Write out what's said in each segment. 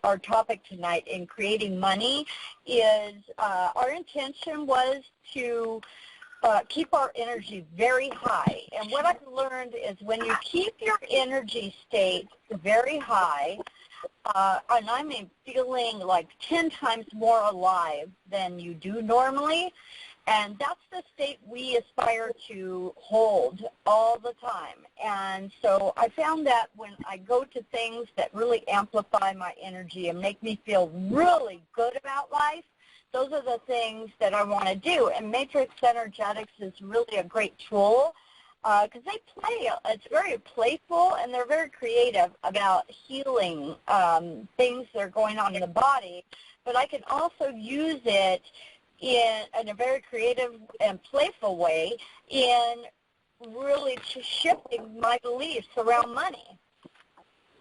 our topic tonight in creating money is our intention was to keep our energy very high. And what I've learned is when you keep your energy state very high, and I mean feeling like 10 times more alive than you do normally, and that's the state we aspire to hold all the time. And so I found that when I go to things that really amplify my energy and make me feel really good about life, those are the things that I want to do. And Matrix Energetics is really a great tool because they play, it's very playful, and they're very creative about healing things that are going on in the body. But I can also use it in a very creative and playful way in really shifting my beliefs around money.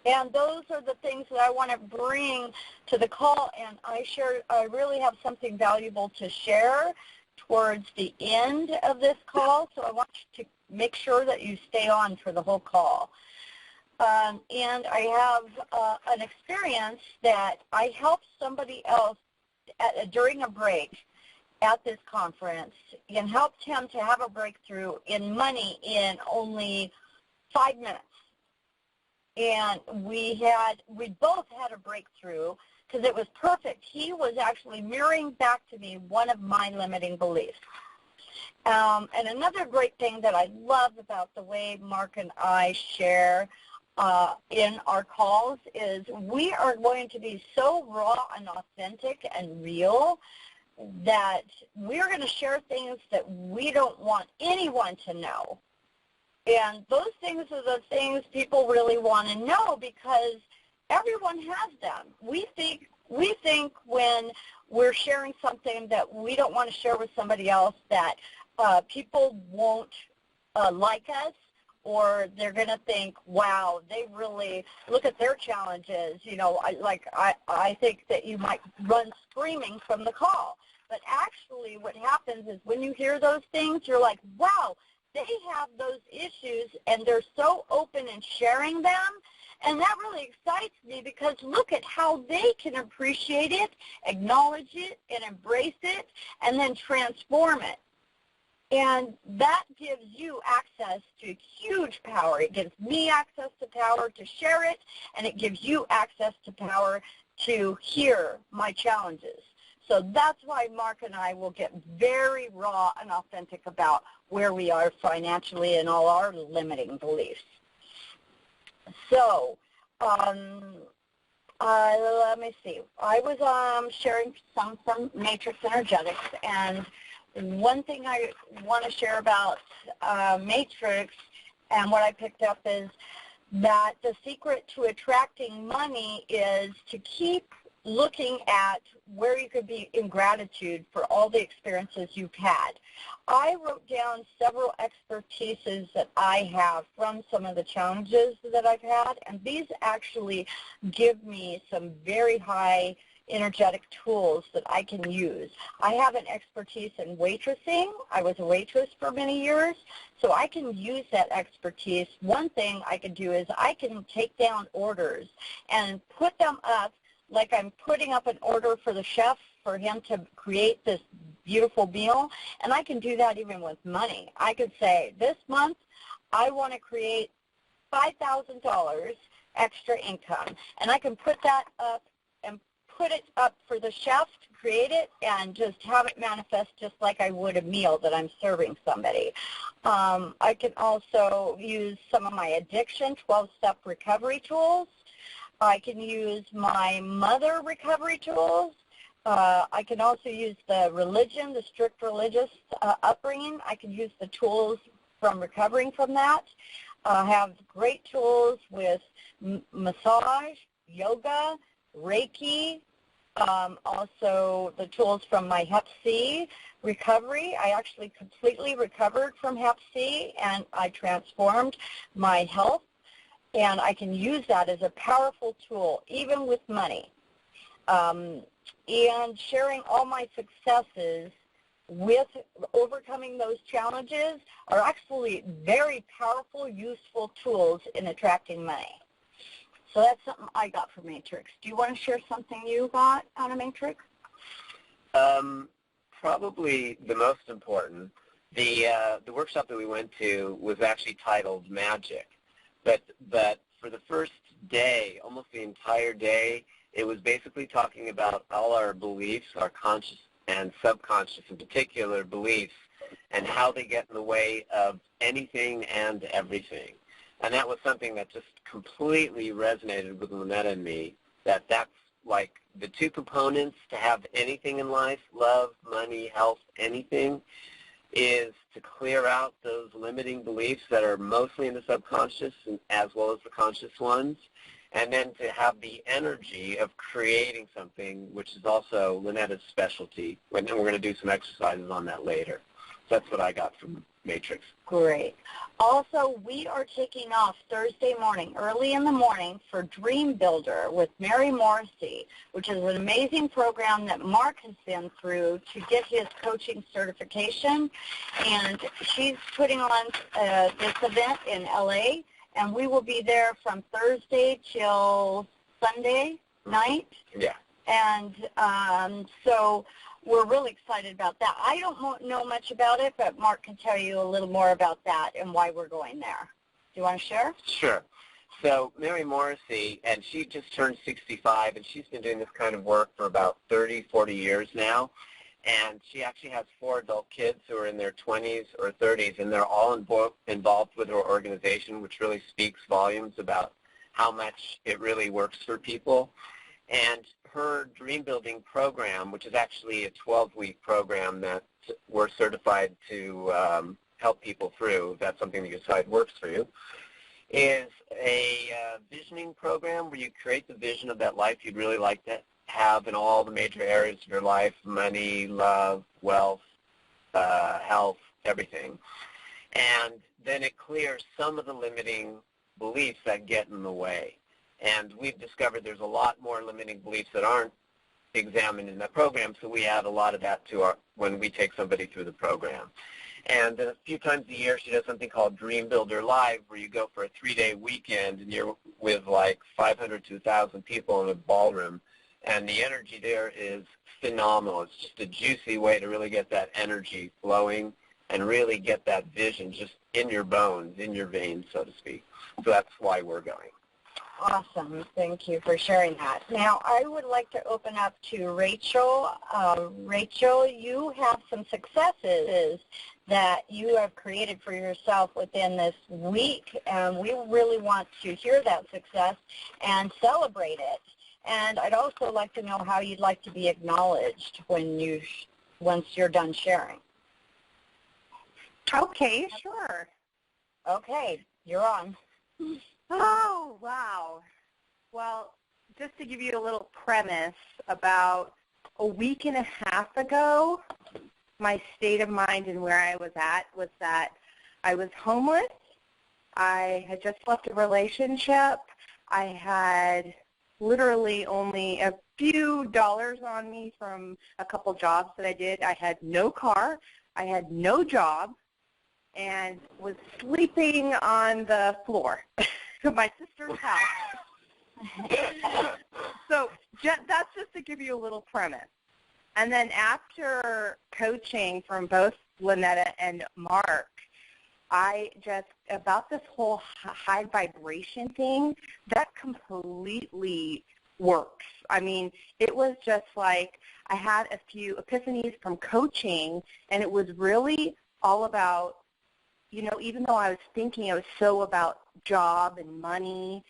And those are the things that I want to bring to the call, and I really have something valuable to share towards the end of this call, so I want you to make sure that you stay on for the whole call. And I have an experience that I helped somebody else during a break at this conference and helped him to have a breakthrough in money in only 5 minutes. And we both had a breakthrough because it was perfect. He was actually mirroring back to me one of my limiting beliefs. And another great thing that I love about the way Mark and I share in our calls is we are going to be so raw and authentic and real that we're going to share things that we don't want anyone to know. And those things are the things people really want to know because everyone has them. We think when we're sharing something that we don't want to share with somebody else that people won't like us, or they're going to think, wow, they really look at their challenges. You know, I think that you might run screaming from the call. But actually what happens is when you hear those things, you're like, wow, they have those issues, and they're so open in sharing them. And that really excites me because look at how they can appreciate it, acknowledge it, and embrace it, and then transform it. And that gives you access to huge power. It gives me access to power to share it, and it gives you access to power to hear my challenges. So that's why Mark and I will get very raw and authentic about where we are financially and all our limiting beliefs. So let me see. I was sharing some Matrix Energetics, and one thing I want to share about Matrix and what I picked up is that the secret to attracting money is to keep looking at where you could be in gratitude for all the experiences you've had. I wrote down several expertises that I have from some of the challenges that I've had, and these actually give me some very high energetic tools that I can use. I have an expertise in waitressing. I was a waitress for many years, so I can use that expertise. One thing I can do is I can take down orders and put them up like I'm putting up an order for the chef for him to create this beautiful meal, and I can do that even with money. I could say, this month I want to create $5,000 extra income, and I can put that up and put it up for the chef to create it and just have it manifest just like I would a meal that I'm serving somebody. I can also use some of my addiction 12-step recovery tools. I can use my mother recovery tools. I can also use the religion, the strict religious upbringing. I can use the tools from recovering from that. I have great tools with massage, yoga, Reiki, also the tools from my Hep C recovery. I actually completely recovered from Hep C, and I transformed my health. And I can use that as a powerful tool, even with money. And sharing all my successes with overcoming those challenges are actually very powerful, useful tools in attracting money. So that's something I got from Matrix. Do you want to share something you got out of Matrix? Probably the most important. The workshop that we went to was actually titled Magic, but for the first day, almost the entire day, it was basically talking about all our beliefs, our conscious and subconscious in particular beliefs, and how they get in the way of anything and everything. And that was something that just completely resonated with Lynetta and me, that's like the two components to have anything in life, love, money, health, anything, is to clear out those limiting beliefs that are mostly in the subconscious as well as the conscious ones, and then to have the energy of creating something, which is also Lynetta's specialty. And we're going to do some exercises on that later. So that's what I got from Matrix. Great. Also, we are taking off Thursday morning, early in the morning, for Dream Builder with Mary Morrissey, which is an amazing program that Mark has been through to get his coaching certification. And she's putting on this event in LA, and we will be there from Thursday till Sunday night. Yeah. And so we're really excited about that. I don't know much about it, but Mark can tell you a little more about that and why we're going there. Do you want to share? Sure. So Mary Morrissey, and she just turned 65, and she's been doing this kind of work for about 30, 40 years now. And she actually has 4 adult kids who are in their 20s or 30s, and they're all involved with her organization, which really speaks volumes about how much it really works for people. And her dream building program, which is actually a 12-week program that we're certified to help people through, if that's something that you decide works for you, is a visioning program where you create the vision of that life you'd really like to have in all the major areas of your life: money, love, wealth, health, everything. And then it clears some of the limiting beliefs that get in the way. And we've discovered there's a lot more limiting beliefs that aren't examined in that program, so we add a lot of that to when we take somebody through the program. And a few times a year she does something called Dream Builder Live, where you go for a 3-day weekend and you're with like 500 to 1,000 people in a ballroom, and the energy there is phenomenal. It's just a juicy way to really get that energy flowing and really get that vision just in your bones, in your veins, so to speak. So that's why we're going. Awesome. Thank you for sharing that. Now, I would like to open up to Rachel. Rachel, you have some successes that you have created for yourself within this week, and we really want to hear that success and celebrate it. And I'd also like to know how you'd like to be acknowledged once you're done sharing. Okay, sure. Okay, you're on. Oh, wow. Well, just to give you a little premise, about a week and a half ago, my state of mind and where I was at was that I was homeless. I had just left a relationship. I had literally only a few dollars on me from a couple jobs that I did. I had no car. I had no job, and was sleeping on the floor of my sister's house. So that's just to give you a little premise. And then after coaching from both Lynetta and Mark, I just, about this whole high vibration thing, that completely works. I mean, it was just like I had a few epiphanies from coaching, and it was really all about, you know, even though I was thinking it was so about job and money,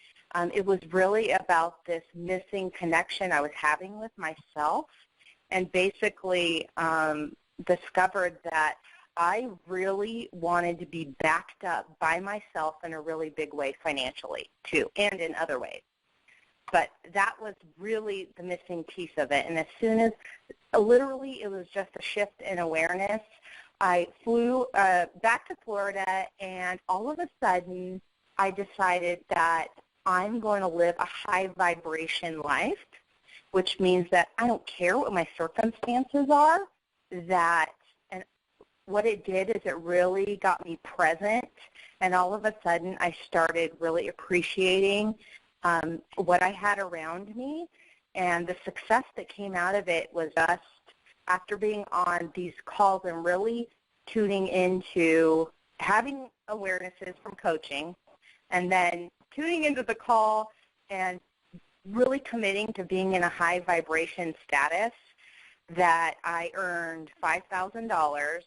it was really about this missing connection I was having with myself, and basically discovered that I really wanted to be backed up by myself in a really big way financially, too, and in other ways. But that was really the missing piece of it. And as soon as, literally, it was just a shift in awareness, I flew back to Florida, and all of a sudden, I decided that I'm going to live a high vibration life, which means that I don't care what my circumstances are, and what it did is it really got me present, and all of a sudden I started really appreciating what I had around me, and the success that came out of it was just after being on these calls and really tuning into having awarenesses from coaching, and then tuning into the call and really committing to being in a high vibration status, that I earned $5,000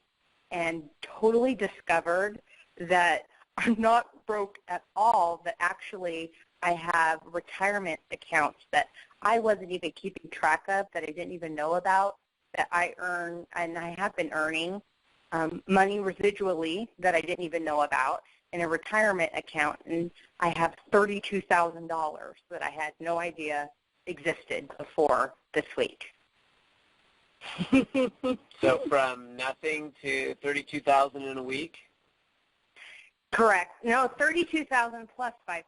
and totally discovered that I'm not broke at all, that actually I have retirement accounts that I wasn't even keeping track of, that I didn't even know about, that I earn, and I have been earning money residually that I didn't even know about in a retirement account, and I have $32,000 that I had no idea existed before this week. So from nothing to $32,000 in a week? Correct. No, $32,000 plus $5,000,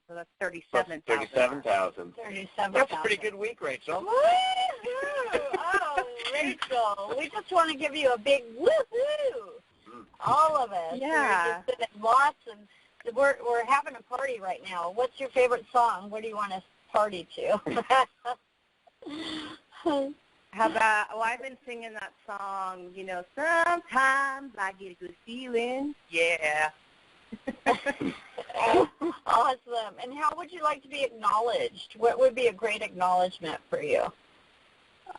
so that's $37,000. $37,000. That's a pretty good week, Rachel. Woo-hoo! Oh, Rachel, we just want to give you a big woo-hoo. All of us. Yeah. We're just lots, and we're having a party right now. What's your favorite song? What do you want to party to? How about, well, I've been singing that song, you know, sometimes I get a good feeling. Yeah. Awesome. And how would you like to be acknowledged? What would be a great acknowledgement for you?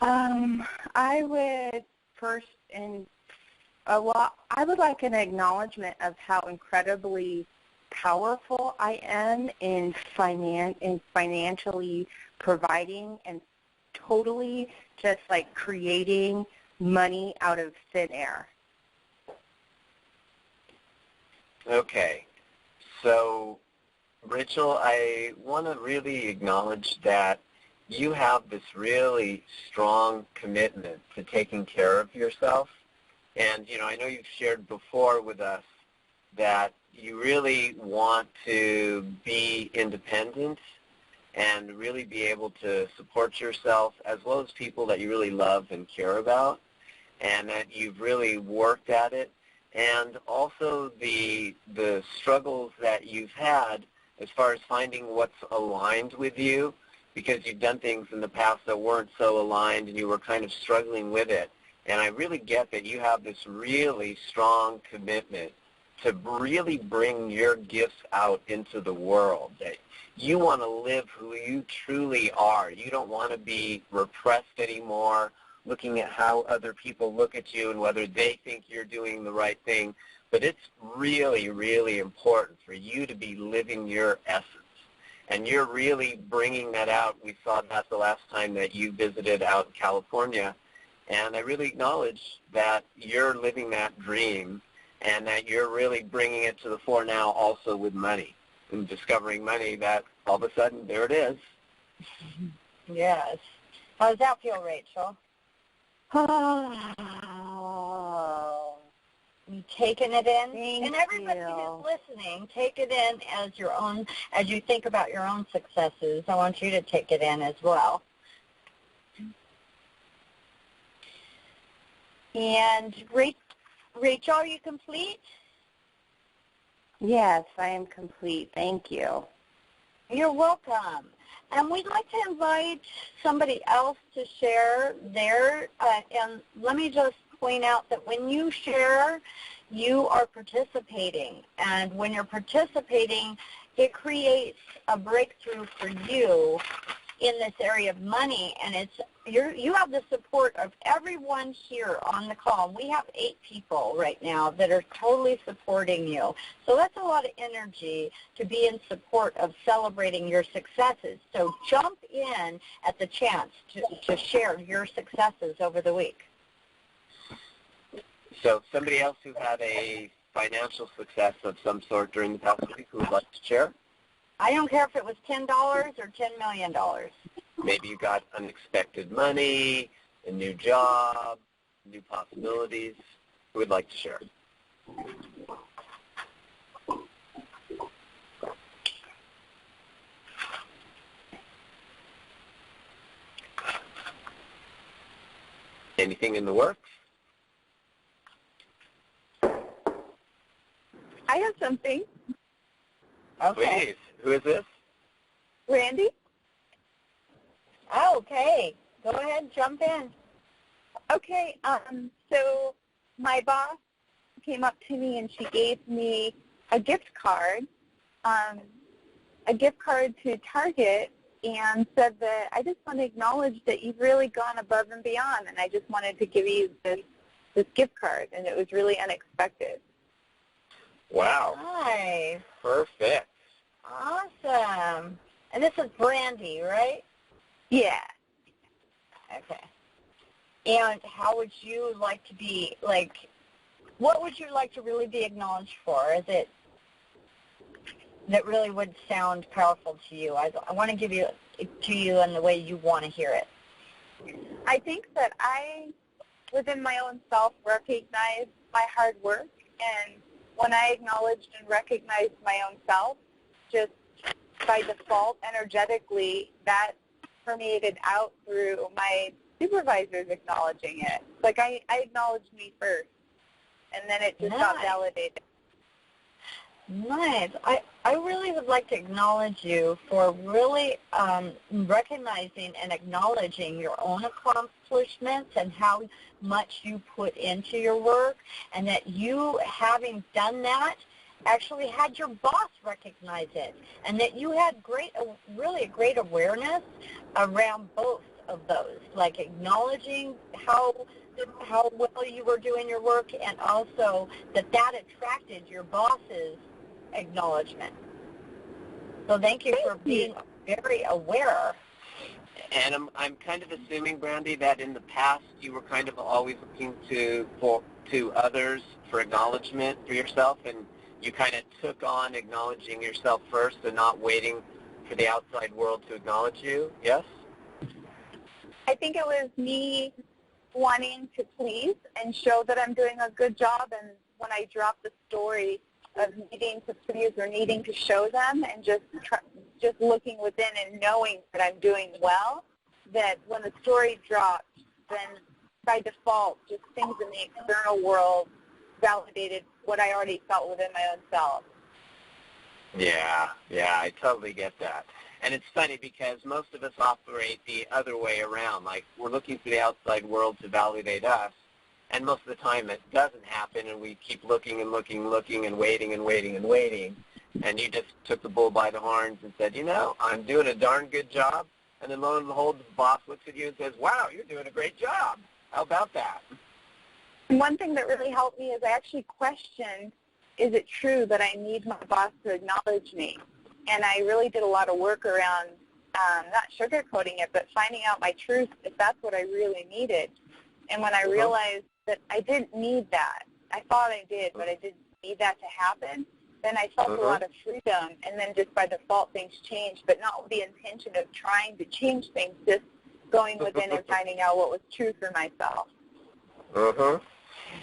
I would first, I would like an acknowledgement of how incredibly powerful I am in financially providing and totally just like creating money out of thin air. Okay. So, Rachel, I want to really acknowledge that you have this really strong commitment to taking care of yourself. And, you know, I know you've shared before with us that you really want to be independent and really be able to support yourself as well as people that you really love and care about, and that you've really worked at it. And also the struggles that you've had as far as finding what's aligned with you, because you've done things in the past that weren't so aligned and you were kind of struggling with it. And I really get that you have this really strong commitment to really bring your gifts out into the world, that you want to live who you truly are. You don't want to be repressed anymore, looking at how other people look at you and whether they think you're doing the right thing. But it's really, really important for you to be living your essence. And you're really bringing that out. We saw that the last time that you visited out in California. And I really acknowledge that you're living that dream and that you're really bringing it to the fore now also with money and discovering money that all of a sudden, there it is. Yes. How does that feel, Rachel? Oh. You taking it in? Thank and everybody you. who's listening, take it in as your own, as you think about your own successes. I want you to take it in as well. And Rachel, are you complete? Yes, I am complete. Thank you. You're welcome. And we'd like to invite somebody else to share their, and let me just point out that when you share, you are participating. And when you're participating, it creates a breakthrough for you in this area of money, and you have the support of everyone here on the call. We have 8 people right now that are totally supporting you. So that's a lot of energy to be in support of celebrating your successes. So jump in at the chance to share your successes over the week. So somebody else who had a financial success of some sort during the past week who would like to share? I don't care if it was $10 or $10 million. Maybe you got unexpected money, a new job, new possibilities. Who would like to share? Anything in the works? I have something. Okay. Please. Who is this? Randy? Okay. Go ahead, jump in. Okay, so my boss came up to me and she gave me a gift card to Target, and said that I just want to acknowledge that you've really gone above and beyond, and I just wanted to give you this gift card, and it was really unexpected. Wow. Nice. Perfect. Awesome. And this is Brandy, right? Yeah. Okay. And how would you like to be, what would you like to really be acknowledged for? Is it that really would sound powerful to you? I want to give it to you in the way you want to hear it. I think that I, within my own self, recognize my hard work, and when I acknowledged and recognized my own self, just by default, energetically, that permeated out through my supervisors acknowledging it. Like I acknowledged me first, and then it just got validated. Nice. I really would like to acknowledge you for really recognizing and acknowledging your own accomplishments and how much you put into your work, and that you, having done that, actually had your boss recognize it, and that you had really a great awareness around both of those, like acknowledging how well you were doing your work, and also that attracted your boss's acknowledgement. So thank you for being very aware. And I'm kind of assuming, Brandy, that in the past you were kind of always looking to others for acknowledgement for yourself, and you kind of took on acknowledging yourself first and not waiting for the outside world to acknowledge you, yes? I think it was me wanting to please and show that I'm doing a good job, and when I dropped the story of needing to please or needing to show them, and just looking within and knowing that I'm doing well, that when the story dropped, then by default, just things in the external world validated what I already felt within my own self. Yeah, I totally get that. And it's funny because most of us operate the other way around. Like, we're looking for the outside world to validate us, and most of the time it doesn't happen, and we keep looking and looking and waiting and waiting and waiting. And you just took the bull by the horns and said, I'm doing a darn good job. And then lo and behold, the boss looks at you and says, wow, you're doing a great job. How about that? And one thing that really helped me is I actually questioned, is it true that I need my boss to acknowledge me? And I really did a lot of work around not sugarcoating it, but finding out my truth, if that's what I really needed. And when I realized that I didn't need that, I thought I did, but I didn't need that to happen, then I felt a lot of freedom, and then just by default things changed, but not with the intention of trying to change things, just going within and finding out what was true for myself.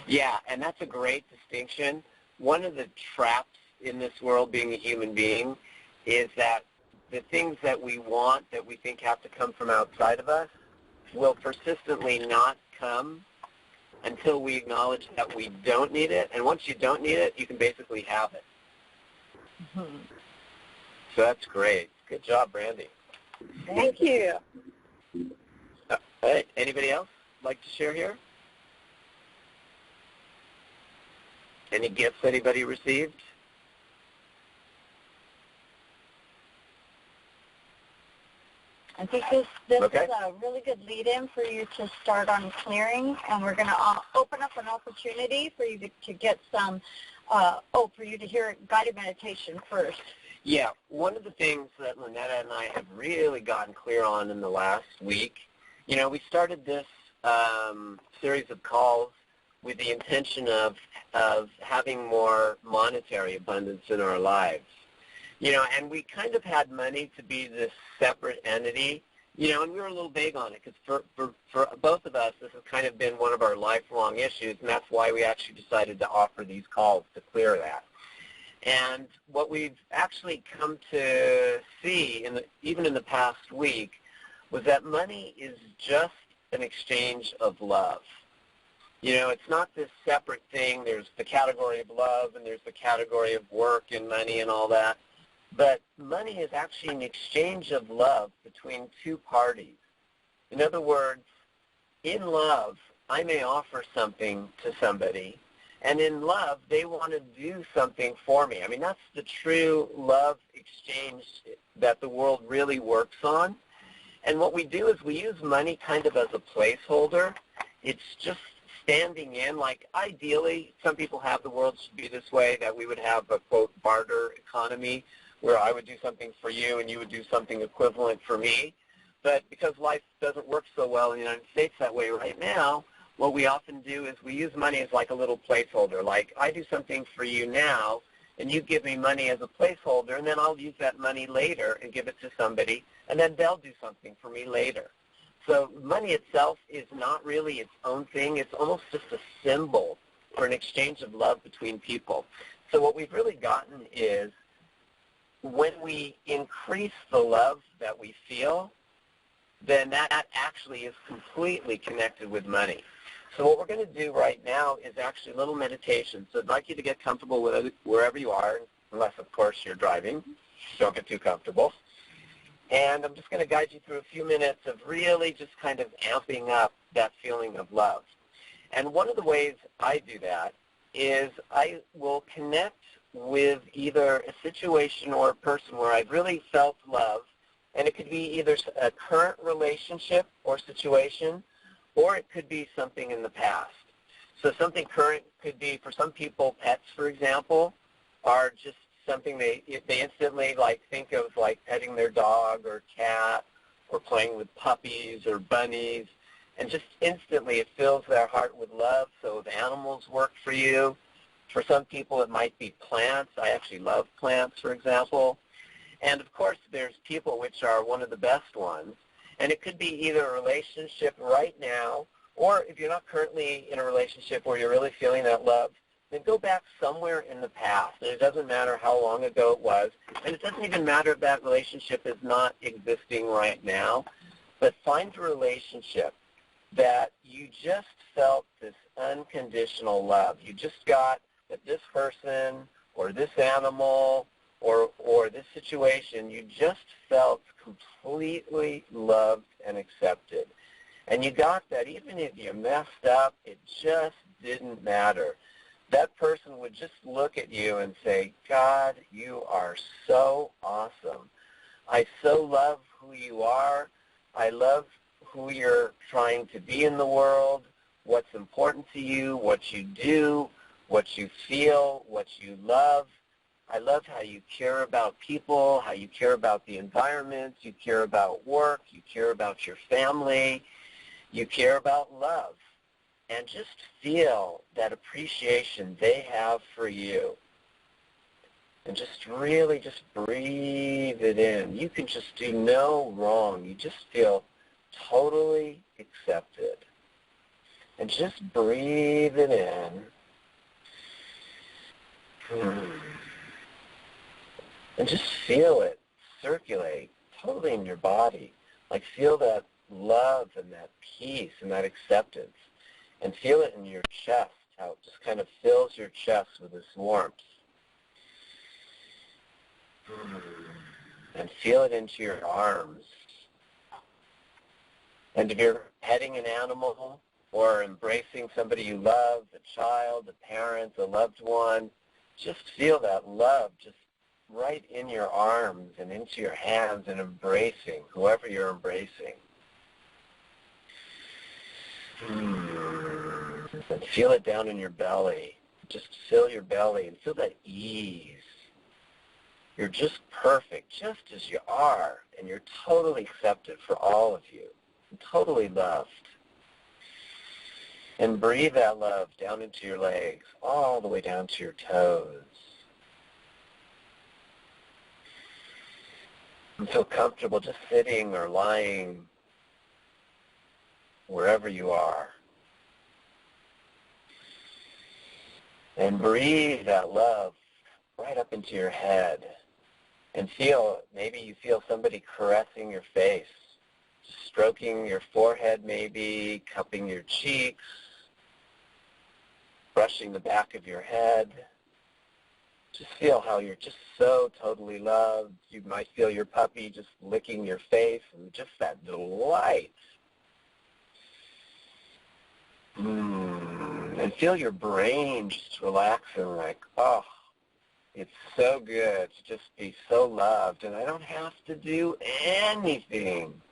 Yeah, and that's a great distinction. One of the traps in this world, being a human being, is that the things that we want, that we think have to come from outside of us, will persistently not come until we acknowledge that we don't need it. And once you don't need it, you can basically have it. So that's great. Good job, Brandy. Thank you. All right. Anybody else like to share here? Any gifts anybody received? I think this Okay. is a really good lead-in for you to start on clearing, and we're going to open up an opportunity for you to get some, for you to hear guided meditation first. Yeah, one of the things that Lynetta and I have really gotten clear on in the last week, we started this series of calls with the intention of having more monetary abundance in our lives. And we kind of had money to be this separate entity, and we were a little vague on it because for both of us, this has kind of been one of our lifelong issues, and that's why we actually decided to offer these calls to clear that. And what we've actually come to see, even in the past week, was that money is just an exchange of love. It's not this separate thing. There's the category of love, and there's the category of work and money and all that. But money is actually an exchange of love between two parties. In other words, in love, I may offer something to somebody, and in love, they want to do something for me. I mean, that's the true love exchange that the world really works on. And what we do is we use money kind of as a placeholder. It's just standing in, like ideally, some people have the world should be this way, that we would have a, quote, barter economy, where I would do something for you and you would do something equivalent for me. But because life doesn't work so well in the United States that way right now, what we often do is we use money as like a little placeholder. Like I do something for you now, and you give me money as a placeholder, and then I'll use that money later and give it to somebody, and then they'll do something for me later. So money itself is not really its own thing. It's almost just a symbol for an exchange of love between people. So what we've really gotten is when we increase the love that we feel, then that actually is completely connected with money. So what we're going to do right now is actually a little meditation. So I'd like you to get comfortable with it wherever you are, unless, of course, you're driving. Don't get too comfortable. And I'm just going to guide you through a few minutes of really just kind of amping up that feeling of love. And one of the ways I do that is I will connect with either a situation or a person where I've really felt love, and it could be either a current relationship or situation, or it could be something in the past. So something current could be, for some people, pets, for example, are just something they instantly like think of, like petting their dog or cat or playing with puppies or bunnies, and just instantly it fills their heart with love. So if animals work for you, for some people it might be plants. I actually love plants, for example. And of course there's people, which are one of the best ones. And it could be either a relationship right now, or if you're not currently in a relationship where you're really feeling that love, then go back somewhere in the past. And it doesn't matter how long ago it was. And it doesn't even matter if that relationship is not existing right now. But find a relationship that you just felt this unconditional love. You just got that this person or this animal or this situation, you just felt completely loved and accepted. And you got that even if you messed up, it just didn't matter. That person would just look at you and say, God, you are so awesome. I so love who you are. I love who you're trying to be in the world, what's important to you, what you do, what you feel, what you love. I love how you care about people, how you care about the environment, you care about work, you care about your family, you care about love. And just feel that appreciation they have for you. And just really just breathe it in. You can just do no wrong. You just feel totally accepted. And just breathe it in. And just feel it circulate totally in your body. Like feel that love and that peace and that acceptance. And feel it in your chest, how it just kind of fills your chest with this warmth. And feel it into your arms. And if you're petting an animal or embracing somebody you love, a child, a parent, a loved one, just feel that love just right in your arms and into your hands and embracing whoever you're embracing. And feel it down in your belly. Just fill your belly and feel that ease. You're just perfect, just as you are, and you're totally accepted for all of you, and totally loved. And breathe that love down into your legs, all the way down to your toes. And feel comfortable just sitting or lying wherever you are. And breathe that love right up into your head. And feel, maybe you feel somebody caressing your face, stroking your forehead maybe, cupping your cheeks, brushing the back of your head. Just feel how you're just so totally loved. You might feel your puppy just licking your face and just that delight. And feel your brain just relaxing like, oh, it's so good to just be so loved, and I don't have to do anything.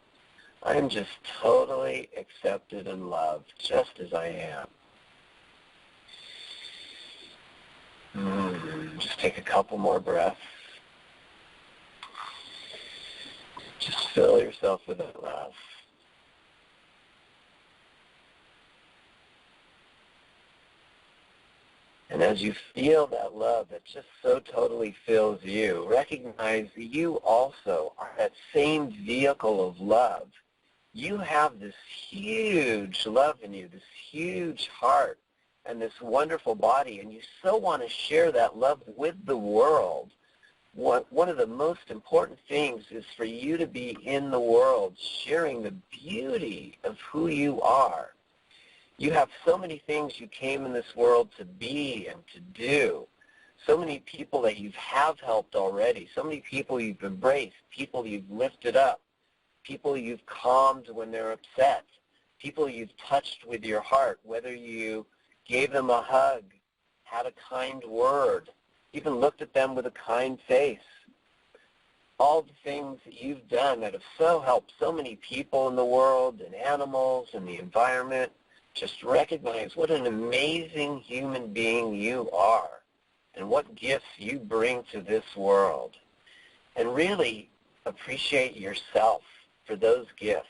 I'm just totally accepted and loved just as I am. Just take a couple more breaths. Just fill yourself with that love. And as you feel that love that just so totally fills you, recognize that you also are that same vehicle of love. You have this huge love in you, this huge heart, and this wonderful body, and you so want to share that love with the world. One of the most important things is for you to be in the world, sharing the beauty of who you are. You have so many things you came in this world to be and to do. So many people that you have helped already. So many people you've embraced, people you've lifted up, people you've calmed when they're upset, people you've touched with your heart, whether you gave them a hug, had a kind word, even looked at them with a kind face. All the things that you've done that have so helped so many people in the world and animals and the environment. Just recognize what an amazing human being you are and what gifts you bring to this world. And really appreciate yourself for those gifts.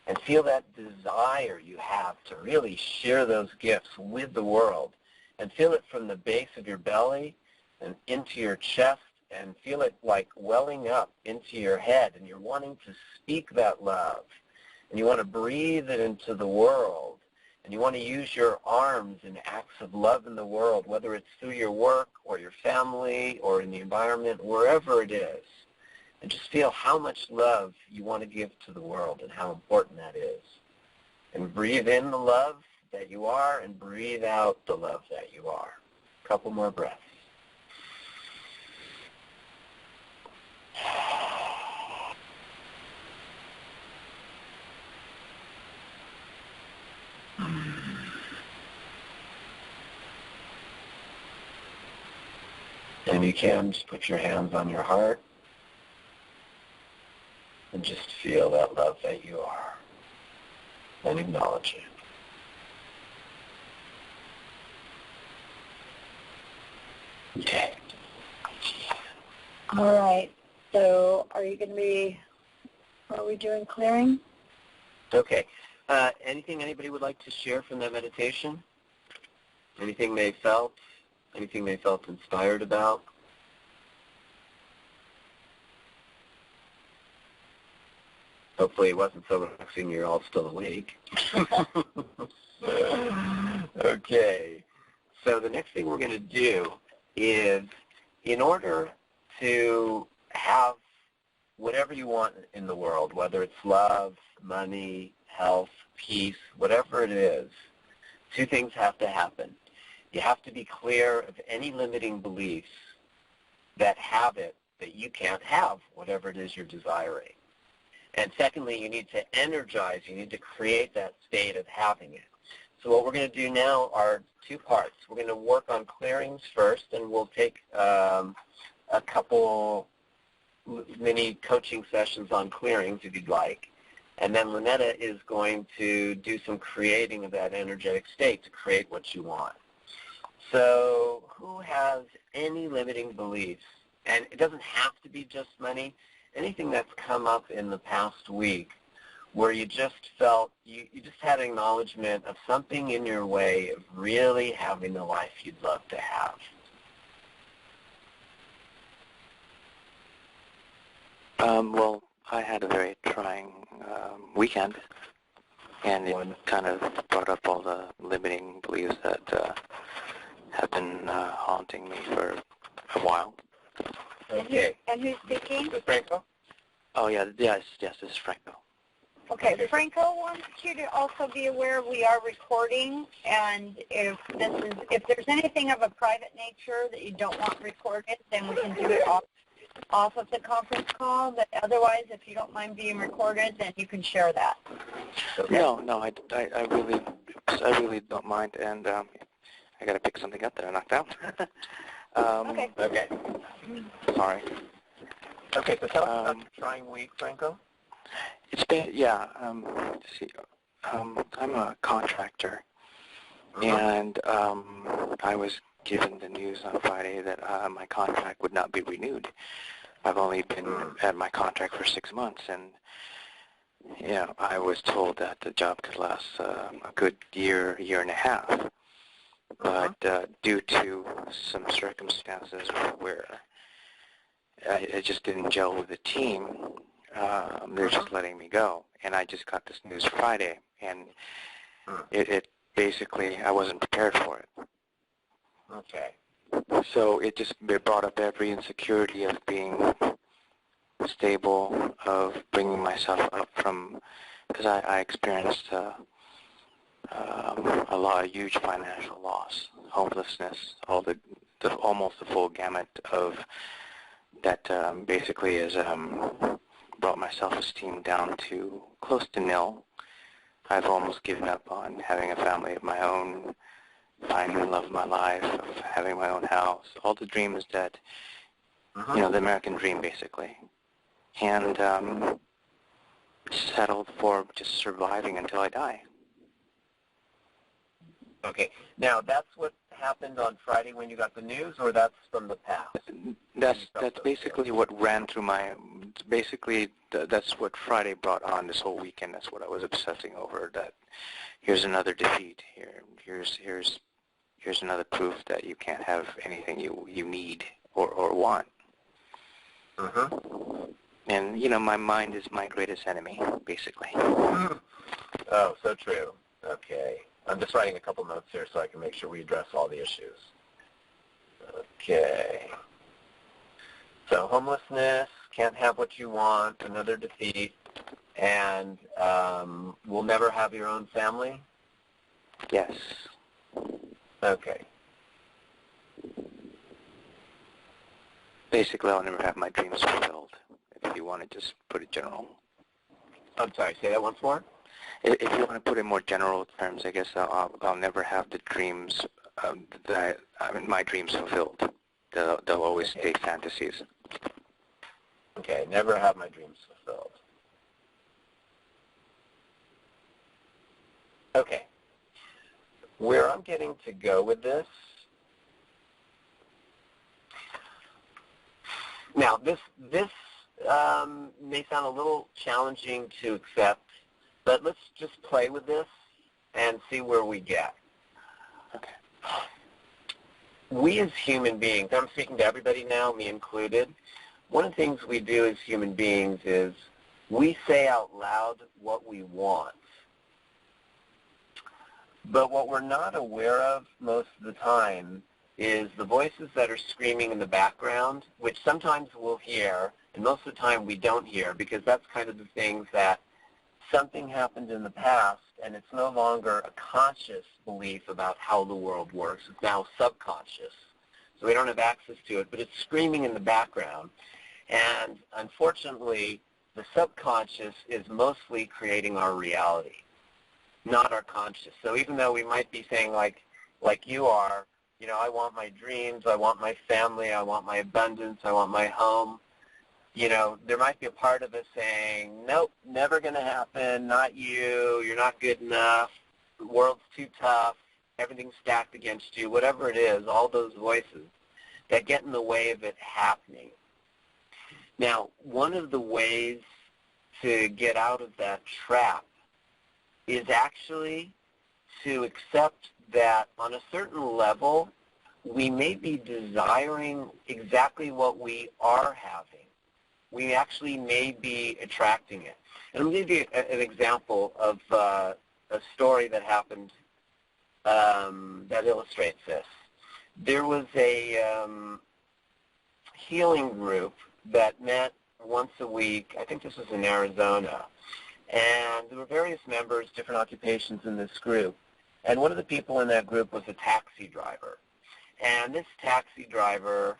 And feel that desire you have to really share those gifts with the world. And feel it from the base of your belly and into your chest, and feel it like welling up into your head, and you're wanting to speak that love. And you want to breathe it into the world, and you want to use your arms in acts of love in the world, whether it's through your work or your family or in the environment, wherever it is. And just feel how much love you want to give to the world and how important that is. And breathe in the love that you are and breathe out the love that you are. A couple more breaths. And you can just put your hands on your heart and just feel that love that you are and acknowledge it. Okay. All right. So are you going to be, are we doing clearing? Okay. Anything anybody would like to share from that meditation? Anything they felt? Anything they felt inspired about? Hopefully it wasn't so relaxing you're all still awake. Okay. So the next thing we're going to do is, in order to have whatever you want in the world, whether it's love, money, health, peace, whatever it is, two things have to happen. You have to be clear of any limiting beliefs that have it that you can't have whatever it is you're desiring. And secondly, you need to energize, you need to create that state of having it. So what we're going to do now are two parts. We're going to work on clearings first, and we'll take a couple mini coaching sessions on clearings if you'd like. And then Lynetta is going to do some creating of that energetic state to create what you want. So who has any limiting beliefs? And it doesn't have to be just money. Anything that's come up in the past week where you just felt, you just had acknowledgement of something in your way of really having the life you'd love to have. Well, I had a very trying weekend, and it kind of brought up all the limiting beliefs that have been haunting me for a while. Okay. And who's speaking? Is this Franco? Oh, yeah, yes, this is Franco. Okay, Franco wants you to also be aware we are recording, and if there's anything of a private nature that you don't want recorded, then we can do it off of the conference call. But otherwise, if you don't mind being recorded, then you can share that. Okay. No, I really don't mind, and I got to pick something up that I knocked out. Okay. Okay. Sorry. Okay, so tell us about your trying week, Franco. It's been, yeah, see, I'm a contractor, and I was given the news on Friday that my contract would not be renewed. I've only been at my contract for 6 months, and I was told that the job could last a good year and a half. But due to some circumstances where I just didn't gel with the team, they're just letting me go. And I just got this news Friday, and it basically, I wasn't prepared for it. Okay. So it brought up every insecurity of being stable, of bringing myself up from, because I experienced a huge financial loss, homelessness, almost the full gamut of that basically has brought my self-esteem down to close to nil. I've almost given up on having a family of my own, finding the love of my life, of having my own house, all the dreams that, the American dream basically. And settled for just surviving until I die. Okay. Now, that's what happened on Friday when you got the news, or that's from the past? That's basically what ran through my, that's what Friday brought on this whole weekend. That's what I was obsessing over, that here's another defeat. Here's another proof that you can't have anything you need or want. And, my mind is my greatest enemy, basically. Oh, so true. Okay. I'm just writing a couple notes here so I can make sure we address all the issues. Okay. So homelessness, can't have what you want, another defeat, and will never have your own family? Yes. Okay. Basically, I'll never have my dreams fulfilled, if you want to just put it general. I'm sorry, say that once more? If you want to put it in more general terms, I guess I'll never have the dreams, my dreams fulfilled. They'll always stay fantasies. Okay, never have my dreams fulfilled. Okay. Where I'm getting to go with this, now this may sound a little challenging to accept, but let's just play with this and see where we get. Okay. We as human beings, I'm speaking to everybody now, me included, one of the things we do as human beings is we say out loud what we want. But what we're not aware of most of the time is the voices that are screaming in the background, which sometimes we'll hear, and most of the time we don't hear, because that's kind of the things that something happened in the past, and it's no longer a conscious belief about how the world works. It's now subconscious. So we don't have access to it, but it's screaming in the background. And unfortunately, the subconscious is mostly creating our reality, not our conscious. So even though we might be saying like you are, I want my dreams, I want my family, I want my abundance, I want my home, there might be a part of us saying, nope, never going to happen, not you, you're not good enough, the world's too tough, everything's stacked against you, whatever it is, all those voices that get in the way of it happening. Now, one of the ways to get out of that trap is actually to accept that on a certain level, we may be desiring exactly what we are having. We actually may be attracting it. And I'm going to give you an example of a story that happened that illustrates this. There was a healing group that met once a week. I think this was in Arizona. And there were various members, different occupations in this group. And one of the people in that group was a taxi driver. And this taxi driver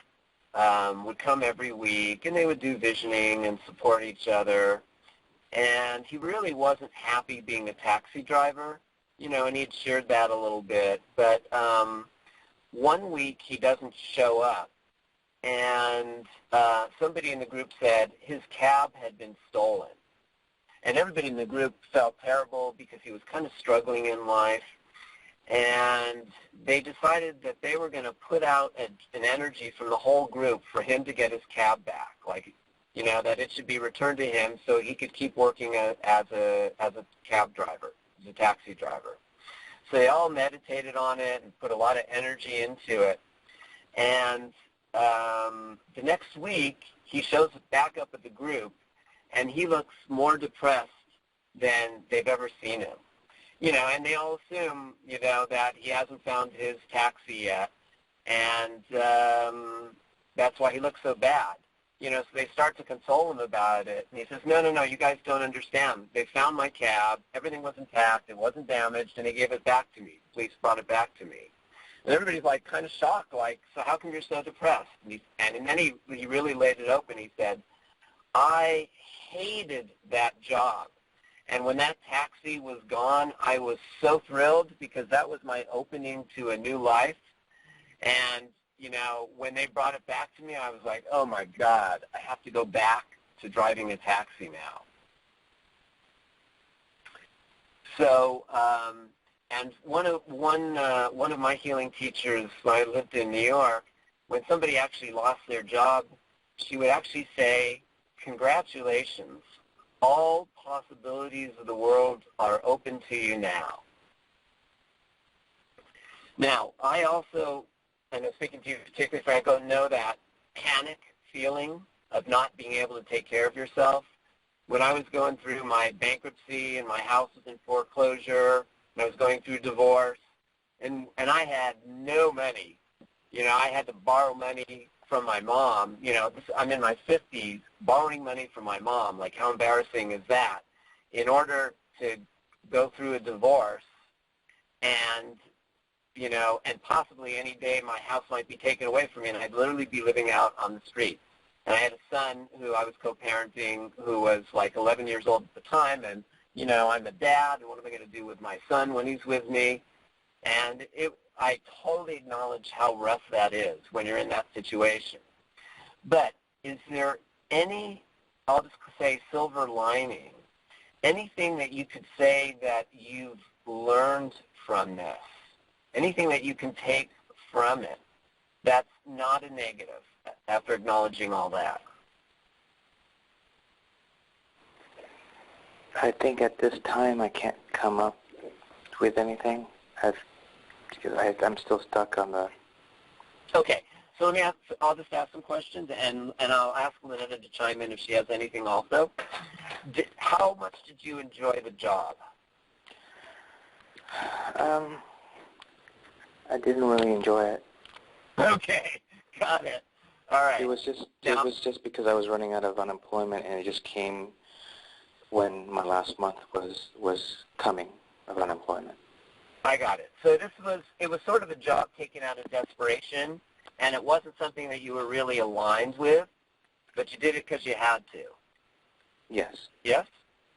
would come every week, and they would do visioning and support each other. And he really wasn't happy being a taxi driver, you know, and he had shared that a little bit. But one week he doesn't show up, and somebody in the group said his cab had been stolen. And everybody in the group felt terrible because he was kind of struggling in life. And they decided that they were going to put out an energy from the whole group for him to get his cab back, like, you know, that it should be returned to him so he could keep working as a cab driver, as a taxi driver. So they all meditated on it and put a lot of energy into it. And the next week, he shows back up at the group, and he looks more depressed than they've ever seen him. You know, and they all assume, you know, that he hasn't found his taxi yet, and that's why he looks so bad. You know, so they start to console him about it, and he says, no, no, no, you guys don't understand. They found my cab, everything was intact, it wasn't damaged, and they gave it back to me. The police brought it back to me. And everybody's like kind of shocked, like, so how come you're so depressed? And then he really laid it open. He said, I hated that job. And when that taxi was gone, I was so thrilled because that was my opening to a new life. And, you know, when they brought it back to me, I was like, oh, my God, I have to go back to driving a taxi now. So, and one of my healing teachers, when I lived in New York, when somebody actually lost their job, she would actually say, congratulations. All possibilities of the world are open to you now. Now, I also, and I'm speaking to you particularly, Franco, know that panic feeling of not being able to take care of yourself. When I was going through my bankruptcy and my house was in foreclosure, and I was going through divorce, and I had no money. You know, I had to borrow money from my mom. You know, I'm in my 50s, borrowing money from my mom. Like, how embarrassing is that? In order to go through a divorce, and, you know, and possibly any day my house might be taken away from me, and I'd literally be living out on the street. And I had a son who I was co-parenting who was like 11 years old at the time, and, you know, I'm a dad, and what am I going to do with my son when he's with me? And I totally acknowledge how rough that is when you're in that situation. But is there any, I'll just say silver lining, anything that you could say that you've learned from this? Anything that you can take from it that's not a negative after acknowledging all that? I think at this time I can't come up with anything. I'm still stuck on the... Okay, so I'll just ask some questions, and I'll ask Lynetta to chime in if she has anything also. How much did you enjoy the job? I didn't really enjoy it. Okay, got it. All right. It was just because I was running out of unemployment, and it just came when my last month was coming of unemployment. I got it. So it was sort of a job taken out of desperation, and it wasn't something that you were really aligned with, but you did it because you had to. Yes. Yes?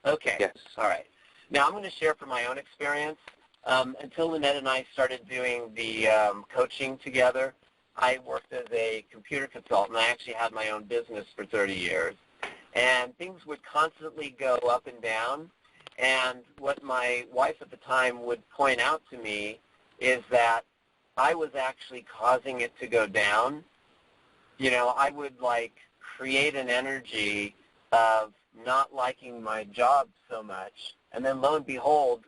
Okay. Yes. All right. Now I'm going to share from my own experience. Until Lynette and I started doing the coaching together, I worked as a computer consultant. I actually had my own business for 30 years, and things would constantly go up and down. And what my wife at the time would point out to me is that I was actually causing it to go down. You know, I would, like, create an energy of not liking my job so much, and then lo and behold,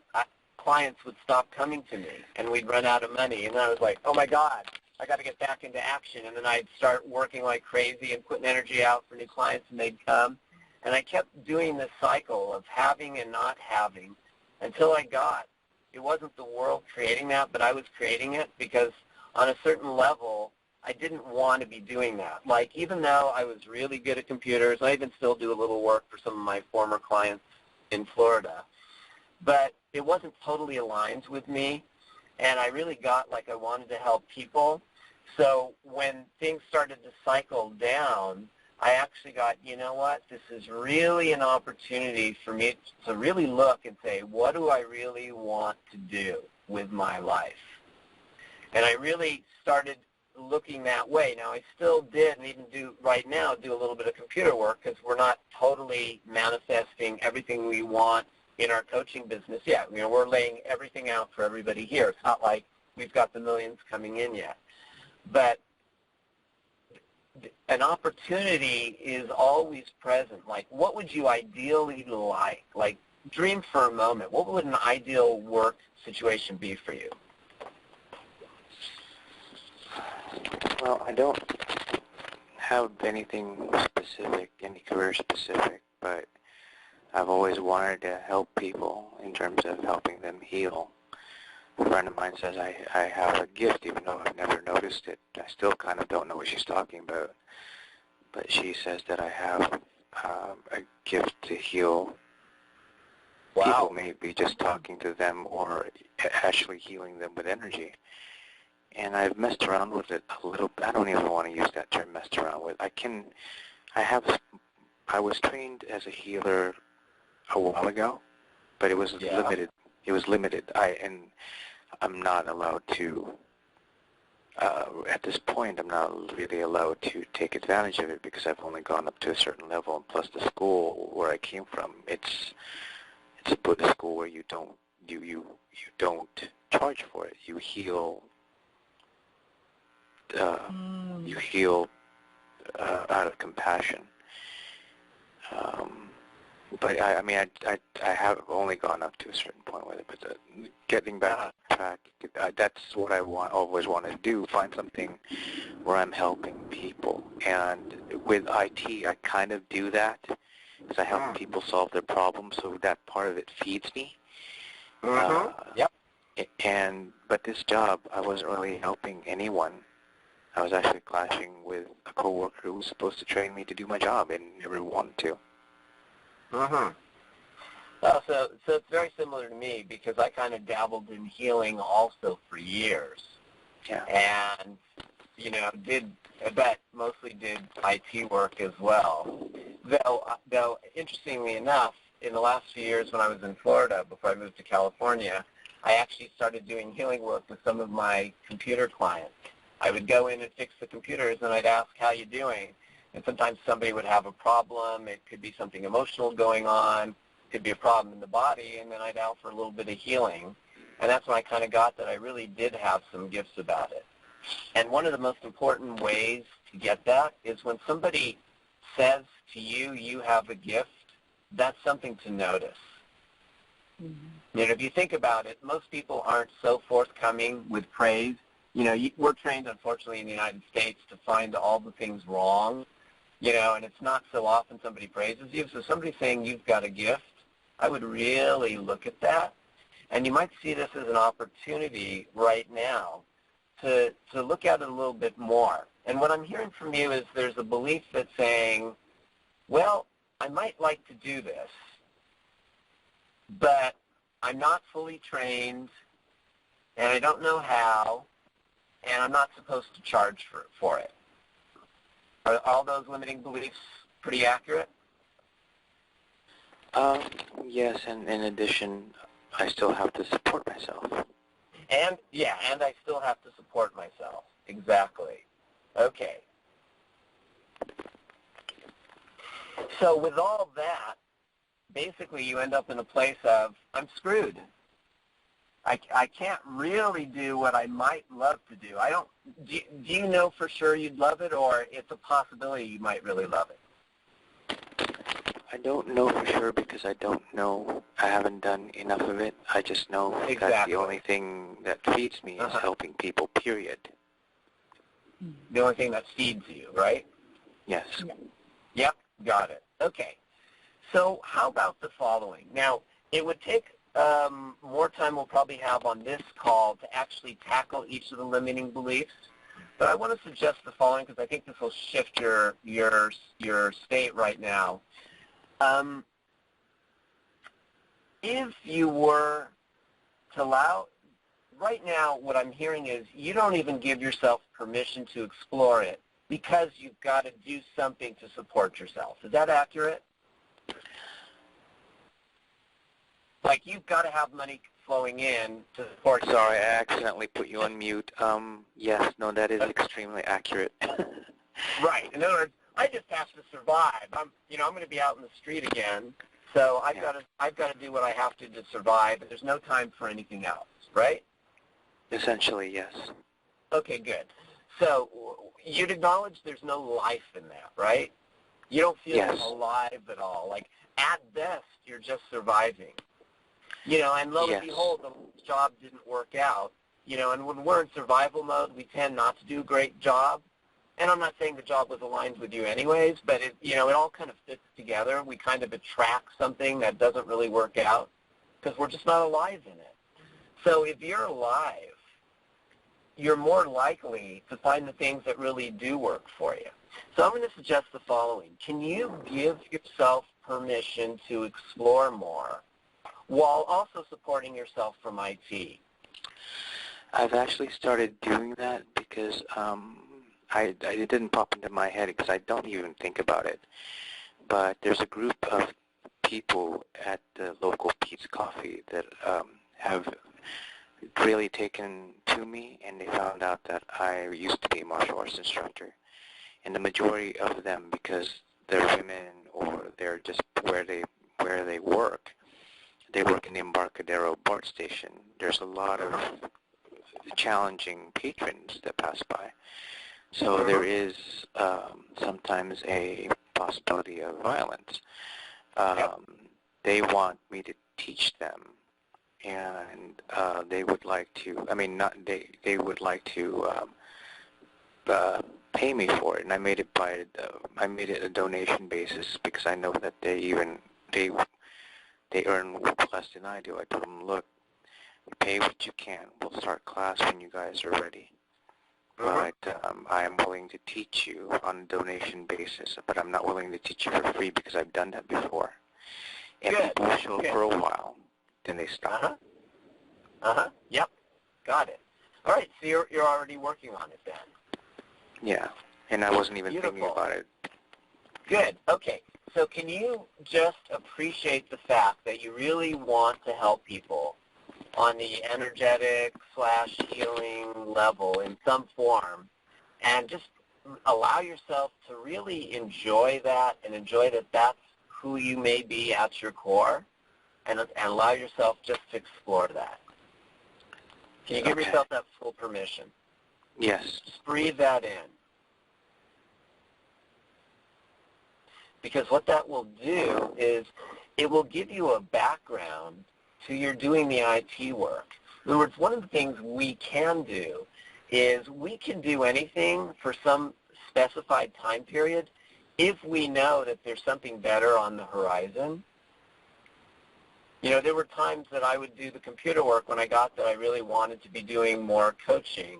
clients would stop coming to me, and we'd run out of money. And then I was like, oh, my God, I got to get back into action. And then I'd start working like crazy and putting energy out for new clients, and they'd come. And I kept doing this cycle of having and not having until I got, it wasn't the world creating that, but I was creating it because on a certain level, I didn't want to be doing that. Like, even though I was really good at computers, I even still do a little work for some of my former clients in Florida. But it wasn't totally aligned with me, and I really got like I wanted to help people. So when things started to cycle down, I actually got, you know what, this is really an opportunity for me to really look and say, what do I really want to do with my life? And I really started looking that way. Now, I still did, and even do right now, do a little bit of computer work because we're not totally manifesting everything we want in our coaching business yet. You know, we're laying everything out for everybody here. It's not like we've got the millions coming in yet. But an opportunity is always present. Like, what would you ideally like? Like, dream for a moment. What would an ideal work situation be for you? Well, I don't have anything specific, any career specific, but I've always wanted to help people in terms of helping them heal. A friend of mine says I have a gift, even though I've never noticed it. I still kind of don't know what she's talking about. But she says that I have a gift to heal people, maybe just talking to them or actually healing them with energy. And I've messed around with it a little. I don't even want to use that term, messed around with. I was trained as a healer a while ago, but it was limited. It was limited. I'm not allowed to, at this point, I'm not really allowed to take advantage of it because I've only gone up to a certain level, and plus the school where I came from, it's a Buddhist school where you don't charge for it. You heal. You heal out of compassion. But I have only gone up to a certain point with it. But getting back on track, that's what I always want to do. Find something where I'm helping people. And with IT, I kind of do that because I help people solve their problems. So that part of it feeds me. Yep. But this job, I wasn't really helping anyone. I was actually clashing with a coworker who was supposed to train me to do my job and never wanted to. Well, so it's very similar to me because I kind of dabbled in healing also for years. Yeah. And, mostly did IT work as well. Though, interestingly enough, in the last few years when I was in Florida, before I moved to California, I actually started doing healing work with some of my computer clients. I would go in and fix the computers, and I'd ask, how you doing? And sometimes somebody would have a problem. It could be something emotional going on. It could be a problem in the body, and then I'd offer a little bit of healing. And that's when I kind of got that I really did have some gifts about it. And one of the most important ways to get that is when somebody says to you, you have a gift, that's something to notice. Mm-hmm. If you think about it, most people aren't so forthcoming with praise. We're trained, unfortunately, in the United States to find all the things wrong, and it's not so often somebody praises you. So somebody saying you've got a gift, I would really look at that. And you might see this as an opportunity right now to look at it a little bit more. And what I'm hearing from you is there's a belief that's saying, well, I might like to do this, but I'm not fully trained, and I don't know how, and I'm not supposed to charge for it. Are all those limiting beliefs pretty accurate? Yes, and in addition, I still have to support myself. And I still have to support myself. Exactly. Okay. So with all that, basically you end up in a place of, I'm screwed. I can't really do what I might love to do. Do you know for sure you'd love it, or it's a possibility you might really love it? I don't know for sure because I don't know. I haven't done enough of it. I just know that the only thing that feeds me is helping people, period. The only thing that feeds you, right? Yes. Yep, got it. Okay. So how about the following? Now, it would take more time we'll probably have on this call to actually tackle each of the limiting beliefs. But I want to suggest the following because I think this will shift your state right now. if you were to allow, right now what I'm hearing is you don't even give yourself permission to explore it because you've got to do something to support yourself. Is that accurate? Like you've got to have money flowing in to support yourself. Sorry, I accidentally put you on mute. Yes, no, that is extremely accurate. Right. In other words, I just have to survive. I'm going to be out in the street again, so I've got to do what I have to survive. There's no time for anything else, right? Essentially, yes. Okay, good. So you'd acknowledge there's no life in that, right? You don't feel alive at all. Like at best, you're just surviving. And lo and behold, the job didn't work out. And when we're in survival mode, we tend not to do a great job. And I'm not saying the job was aligned with you anyways, but it all kind of fits together. We kind of attract something that doesn't really work out because we're just not alive in it. So if you're alive, you're more likely to find the things that really do work for you. So I'm going to suggest the following. Can you give yourself permission to explore more while also supporting yourself from IT? I've actually started doing that because it didn't pop into my head because I don't even think about it. But there's a group of people at the local Pete's Coffee that have really taken to me, and they found out that I used to be a martial arts instructor. And the majority of them, because they're women or they're just where they work in the Embarcadero BART station. There's a lot of challenging patrons that pass by. So there is sometimes a possibility of violence. They want me to teach them, and they would like to. They would like to pay me for it, and I made it a donation basis because I know that they earn less than I do. I told them, look, pay what you can. We'll start class when you guys are ready. But I am willing to teach you on a donation basis, but I'm not willing to teach you for free because I've done that before. And people show up for a while, then they stop. Yep. Got it. All right, so you're already working on it then. Yeah, and I wasn't even thinking about it. Good. Okay. So can you just appreciate the fact that you really want to help people on the energetic / healing level in some form, and just allow yourself to really enjoy that and enjoy that that's who you may be at your core, and allow yourself just to explore that. Can you give yourself that full permission? Yes. Just breathe that in. Because what that will do is it will give you a background to your doing the IT work. In other words, one of the things we can do is we can do anything for some specified time period if we know that there's something better on the horizon. There were times that I would do the computer work when I got that I really wanted to be doing more coaching,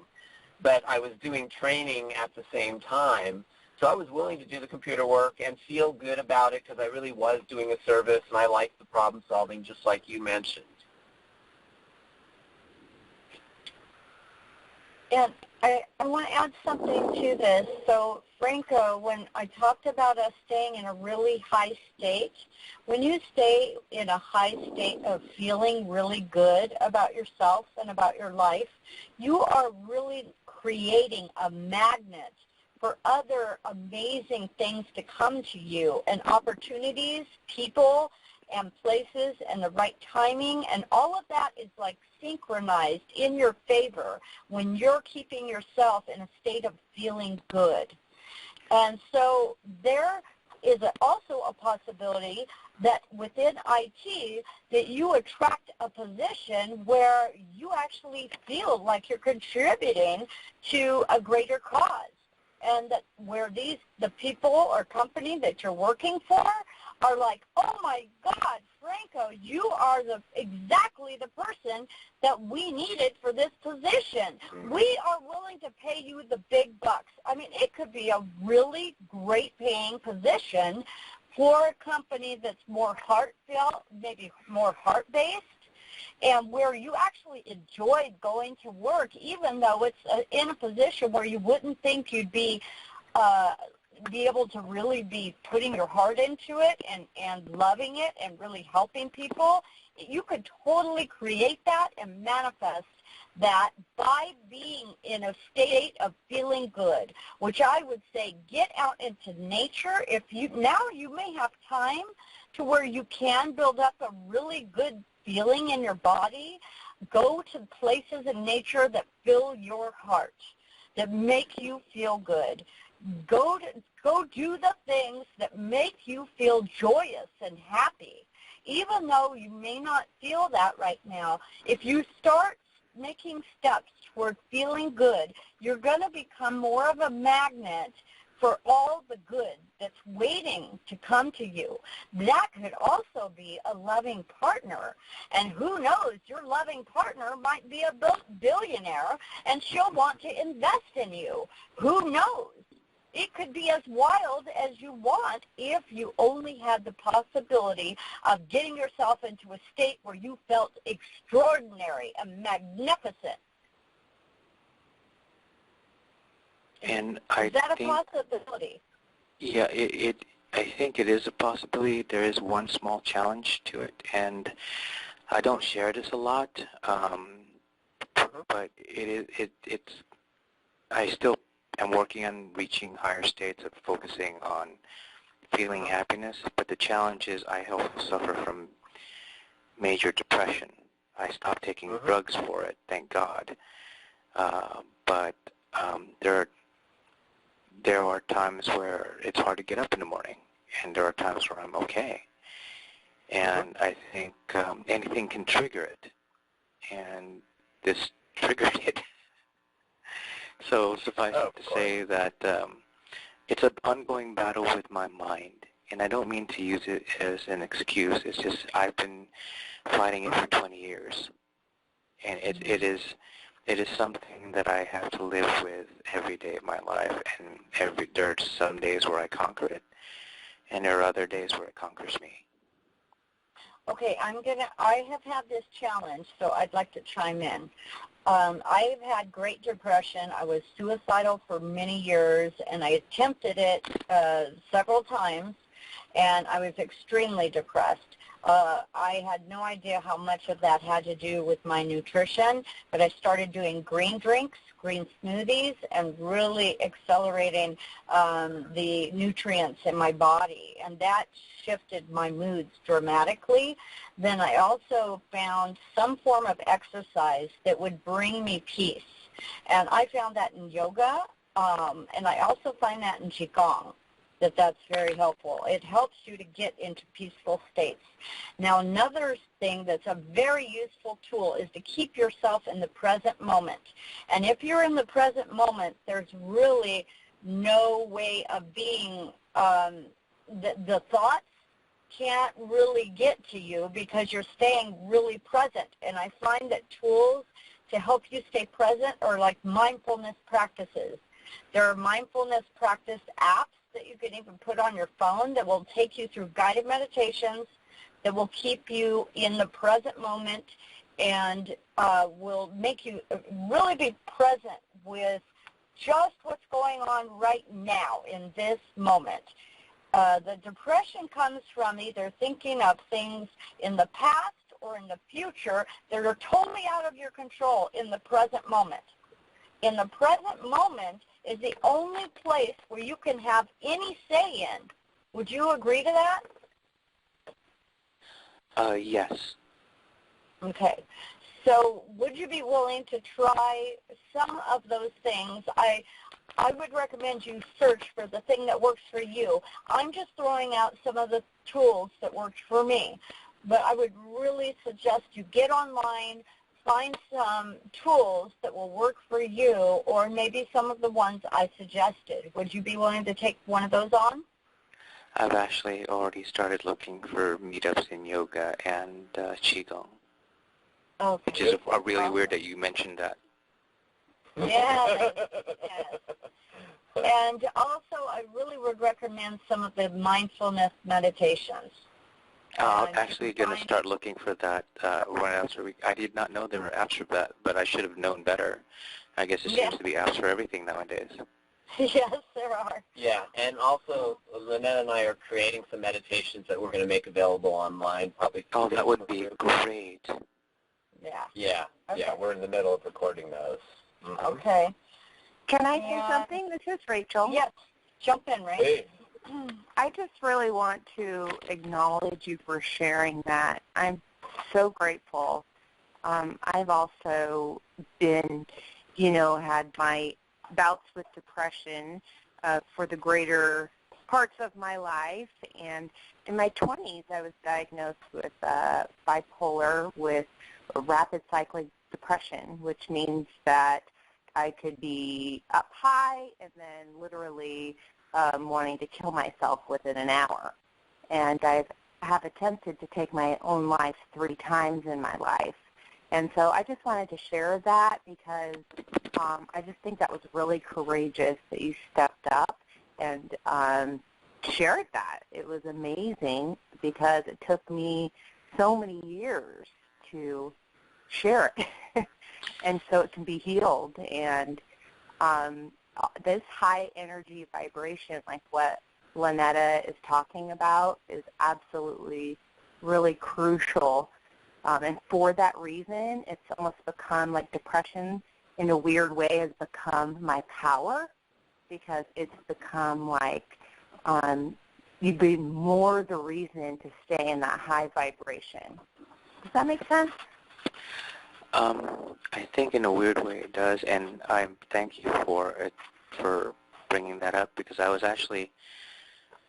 but I was doing training at the same time. So I was willing to do the computer work and feel good about it because I really was doing a service and I liked the problem solving just like you mentioned. And I want to add something to this. So, Franco, when I talked about us staying in a really high state, when you stay in a high state of feeling really good about yourself and about your life, you are really creating a magnet for other amazing things to come to you, and opportunities, people, and places, and the right timing, and all of that is like synchronized in your favor when you're keeping yourself in a state of feeling good. And so there is also a possibility that within IT that you attract a position where you actually feel like you're contributing to a greater cause. And that where the people or company that you're working for are like, oh my God, Franco, you are exactly the person that we needed for this position. We are willing to pay you the big bucks. I mean, it could be a really great paying position, for a company that's more heartfelt, maybe more heart-based, and where you actually enjoyed going to work, even though it's in a position where you wouldn't think you'd be able to really be putting your heart into it and loving it and really helping people. You could totally create that and manifest that by being in a state of feeling good, which I would say get out into nature. Now you may have time to where you can build up a really good feeling in your body. Go to places in nature that fill your heart, that make you feel good. Go do the things that make you feel joyous and happy. Even though you may not feel that right now, if you start making steps toward feeling good, you're going to become more of a magnet for all the good that's waiting to come to you. That could also be a loving partner. And who knows, your loving partner might be a billionaire and she'll want to invest in you. Who knows? It could be as wild as you want if you only had the possibility of getting yourself into a state where you felt extraordinary and magnificent. And is that a possibility? Yeah, I think it is a possibility. There is one small challenge to it, and I don't share this a lot, but I still am working on reaching higher states of focusing on feeling happiness, but the challenge is I also suffer from major depression. I stopped taking drugs for it, thank God. But there are times where it's hard to get up in the morning, and there are times where I'm okay. And I think anything can trigger it, and this triggered it. So suffice it to say that it's an ongoing battle with my mind, and I don't mean to use it as an excuse. It's just I've been fighting it for 20 years, and it is something that I have to live with every day of my life, and there are some days where I conquer it, and there are other days where it conquers me. Okay, I have had this challenge, so I'd like to chime in. I have had Great Depression. I was suicidal for many years, and I attempted it several times, and I was extremely depressed. I had no idea how much of that had to do with my nutrition, but I started doing green drinks, green smoothies, and really accelerating the nutrients in my body, and that shifted my moods dramatically. Then I also found some form of exercise that would bring me peace, and I found that in yoga, and I also find that in Qigong. That's very helpful. It helps you to get into peaceful states. Now, another thing that's a very useful tool is to keep yourself in the present moment. And if you're in the present moment, there's really no way of being, the thoughts can't really get to you because you're staying really present. And I find that tools to help you stay present are like mindfulness practices. There are mindfulness practice apps that you can even put on your phone that will take you through guided meditations that will keep you in the present moment and will make you really be present with just what's going on right now in this moment. The depression comes from either thinking of things in the past or in the future that are totally out of your control in the present moment. In the present moment is the only place where you can have any say in. Would you agree to that? Yes. Okay. So would you be willing to try some of those things? I would recommend you search for the thing that works for you. I'm just throwing out some of the tools that worked for me. But I would really suggest you get online, find some tools that will work for you, or maybe some of the ones I suggested. Would you be willing to take one of those on? I've actually already started looking for meetups in yoga and Qigong. Okay. Which is really weird that you mentioned that. Yeah. Yes. And also, I really would recommend some of the mindfulness meditations. I'm actually going to start looking for that right after we. I did not know there were apps for that, but I should have known better. I guess it seems to be apps for everything nowadays. Yes, there are. Yeah, and also Lynette and I are creating some meditations that we're going to make available online. Probably. Oh, that would be great. Yeah. Yeah, Okay. yeah, we're in the middle of recording those. Mm-hmm. Okay. Can I say something? This is Rachel. Yes. Jump in, Ray. Hey. I just really want to acknowledge you for sharing that. I'm so grateful. I've also been, had my bouts with depression for the greater parts of my life. And in my 20s, I was diagnosed with bipolar with rapid cyclic depression, which means that I could be up high and then literally wanting to kill myself within an hour. And I have attempted to take my own life 3 times in my life. And so I just wanted to share that because I just think that was really courageous that you stepped up and shared that. It was amazing because it took me so many years to share it and so it can be healed. And this high energy vibration, like what Lynetta is talking about, is absolutely really crucial. And for that reason, it's almost become like depression in a weird way has become my power because it's become like you'd be more the reason to stay in that high vibration. Does that make sense? I think in a weird way it does, and I thank you for bringing that up because I was actually,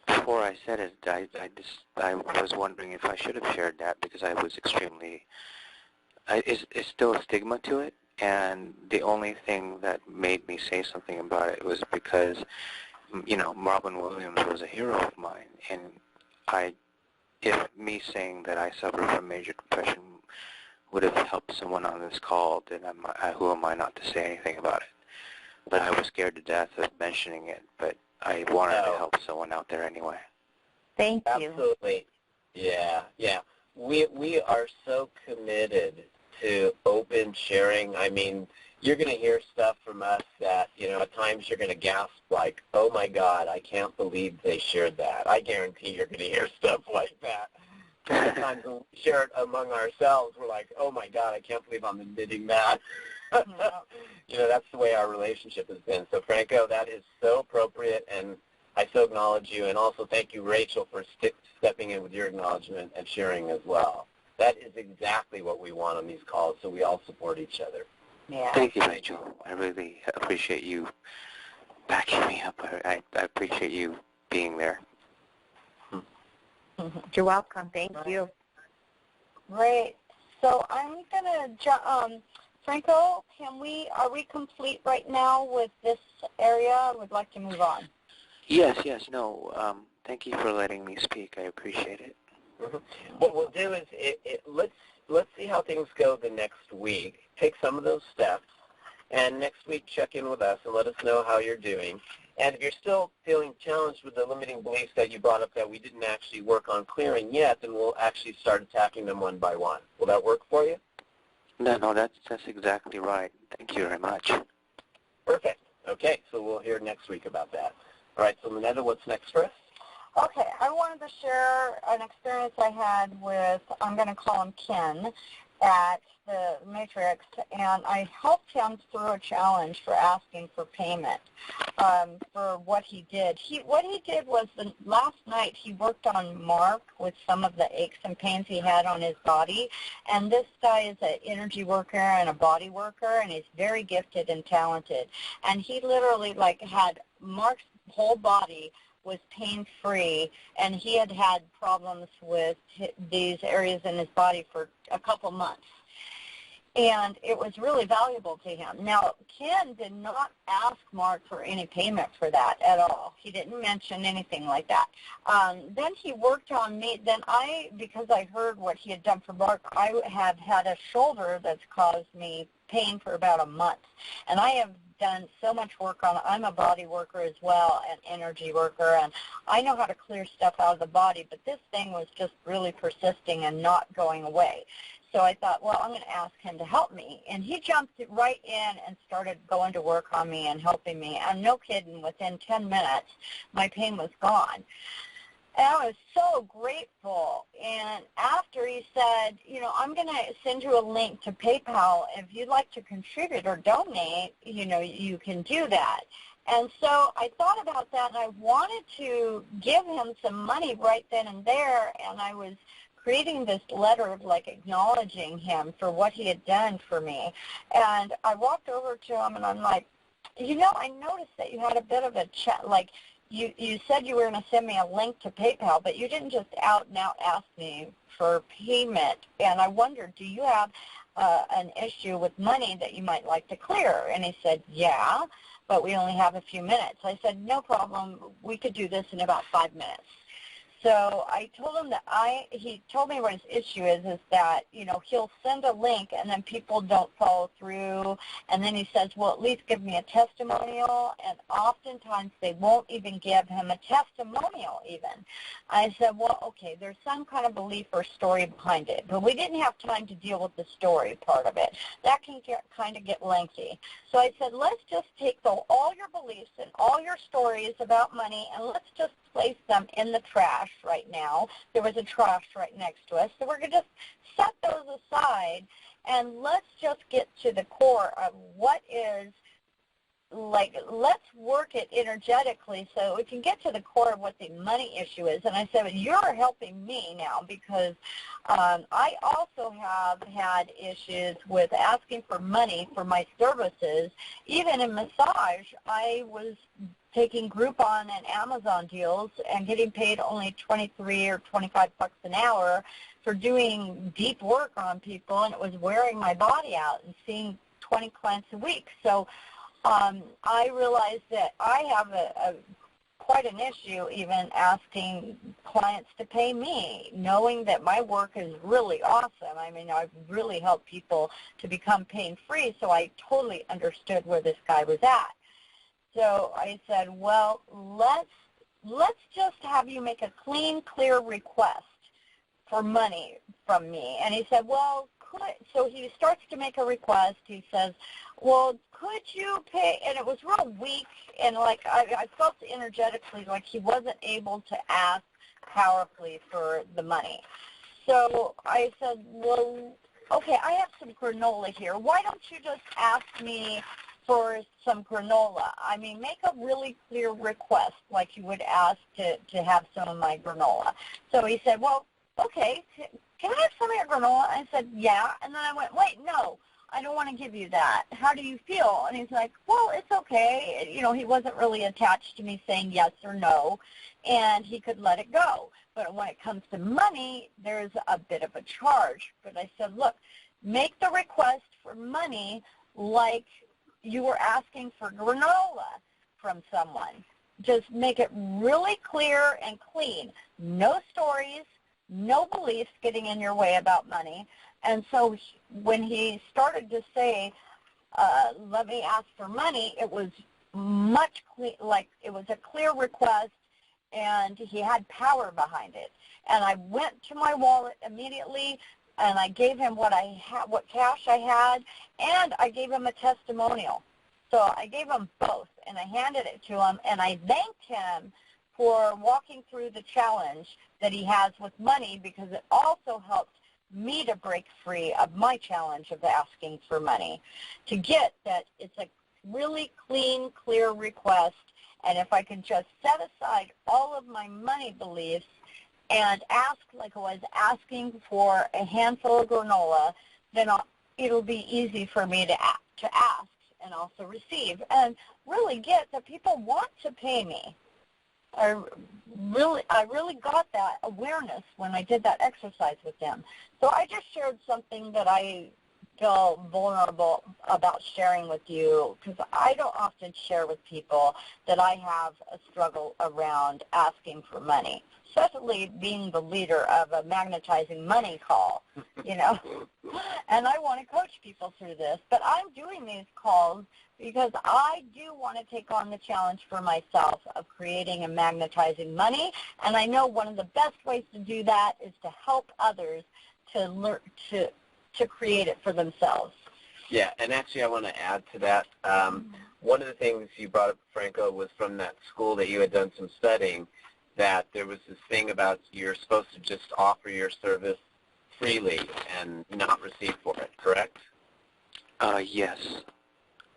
before I said it, I was wondering if I should have shared that because I was extremely, it's still a stigma to it, and the only thing that made me say something about it was because, Robin Williams was a hero of mine, and if me saying that I suffer from major depression would have helped someone on this call, then who am I not to say anything about it? But I was scared to death of mentioning it, but I wanted to help someone out there anyway. Thank you. Absolutely. Yeah, yeah. We are so committed to open sharing. I mean, you're going to hear stuff from us that, at times you're going to gasp like, oh, my God, I can't believe they shared that. I guarantee you're going to hear stuff like that. Sometimes when we share it among ourselves, we're like, oh, my God, I can't believe I'm admitting that. That's the way our relationship has been. So, Franco, that is so appropriate, and I so acknowledge you. And also thank you, Rachel, for stepping in with your acknowledgement and sharing as well. That is exactly what we want on these calls, so we all support each other. Yeah. Thank you, Rachel. I really appreciate you backing me up. I appreciate you being there. You're welcome. Thank you. Great. So I'm going to Franco, are we complete right now with this area? I would like to move on. Yes, no. Thank you for letting me speak. I appreciate it. Mm-hmm. What we'll do is let's see how things go the next week. Take some of those steps, and next week check in with us and let us know how you're doing. And if you're still feeling challenged with the limiting beliefs that you brought up that we didn't actually work on clearing yet, then we'll actually start attacking them one by one. Will that work for you? No, that's exactly right. Thank you very much. Perfect. Okay, so we'll hear next week about that. All right, so Lynetta, what's next for us? Okay, I wanted to share an experience I had with, I'm going to call him Ken, at the Matrix, and I helped him through a challenge for asking for payment for what he did. What he did was last night he worked on Mark with some of the aches and pains he had on his body, and this guy is an energy worker and a body worker, and he's very gifted and talented. And he literally had Mark's whole body was pain-free, and he had had problems with these areas in his body for a couple months. and it was really valuable to him. Now, Ken did not ask Mark for any payment for that at all. He didn't mention anything like that. Then he worked on me. Then because I heard what he had done for Mark, I have had a shoulder that's caused me pain for about a month. And I have done so much work on it. I'm a body worker as well, an energy worker, and I know how to clear stuff out of the body, but this thing was just really persisting and not going away. So I thought, well, I'm going to ask him to help me. And he jumped right in and started going to work on me and helping me. And no kidding, within 10 minutes, my pain was gone. And I was so grateful. And after he said, I'm going to send you a link to PayPal. If you'd like to contribute or donate, you can do that. And so I thought about that, and I wanted to give him some money right then and there, and I was creating this letter acknowledging him for what he had done for me. And I walked over to him, and I'm like, I noticed that you had a bit of a chat, you said you were going to send me a link to PayPal, but you didn't just out and out ask me for payment. And I wondered, do you have an issue with money that you might like to clear? And he said, yeah, but we only have a few minutes. I said, no problem. We could do this in about 5 minutes. So I told him that he told me what his issue is that, he'll send a link and then people don't follow through. And then he says, well, at least give me a testimonial. And oftentimes they won't even give him a testimonial even. I said, well, okay, there's some kind of belief or story behind it. But we didn't have time to deal with the story part of it. That can kind of get lengthy. So I said, let's just take all your beliefs and all your stories about money, and let's just place them in the trash right now. There was a trash right next to us. So we're going to just set those aside, and let's just get to the core of what is, let's work it energetically so we can get to the core of what the money issue is. And I said, well, you're helping me now because I also have had issues with asking for money for my services. Even in massage, I was taking Groupon and Amazon deals and getting paid only $23 or $25 an hour for doing deep work on people, and it was wearing my body out and seeing 20 clients a week. So I realized that I have quite an issue even asking clients to pay me, knowing that my work is really awesome. I mean, I've really helped people to become pain-free, so I totally understood where this guy was at. So I said, well, let's just have you make a clean, clear request for money from me. And he said, well, so he starts to make a request. He says, well, could you pay? And it was real weak, and I felt energetically like he wasn't able to ask powerfully for the money. So I said, well, okay, I have some granola here. Why don't you just ask me for some granola? I mean, make a really clear request like you would ask to have some of my granola. So he said, well, okay, can I have some of your granola? I said, yeah. And then I went, wait, no, I don't want to give you that. How do you feel? And he's like, well, it's okay. He wasn't really attached to me saying yes or no, and he could let it go. But when it comes to money, there's a bit of a charge. But I said, look, make the request for money like you were asking for granola from someone. Just make it really clear and clean. No stories, no beliefs getting in your way about money. And so when he started to say, let me ask for money, it was much it was a clear request, and he had power behind it. And I went to my wallet immediately, and I gave him what cash I had, and I gave him a testimonial. So I gave him both, and I handed it to him, and I thanked him for walking through the challenge that he has with money, because it also helped me to break free of my challenge of asking for money, to get that it's a really clean, clear request, and if I can just set aside all of my money beliefs and ask like I was asking for a handful of granola, then it'll be easy for me to ask and also receive, and really get that people want to pay me. I really got that awareness when I did that exercise with them. So I just shared something that I feel vulnerable about sharing with you because I don't often share with people that I have a struggle around asking for money, especially being the leader of a magnetizing money call, you know. And I want to coach people through this, but I'm doing these calls because I do want to take on the challenge for myself of creating and magnetizing money, and I know one of the best ways to do that is to help others to learn to create it for themselves. Yeah, and actually I want to add to that. One of the things you brought up, Franco, was from that school that you had done some studying, that there was this thing about you're supposed to just offer your service freely and not receive for it, correct? Yes.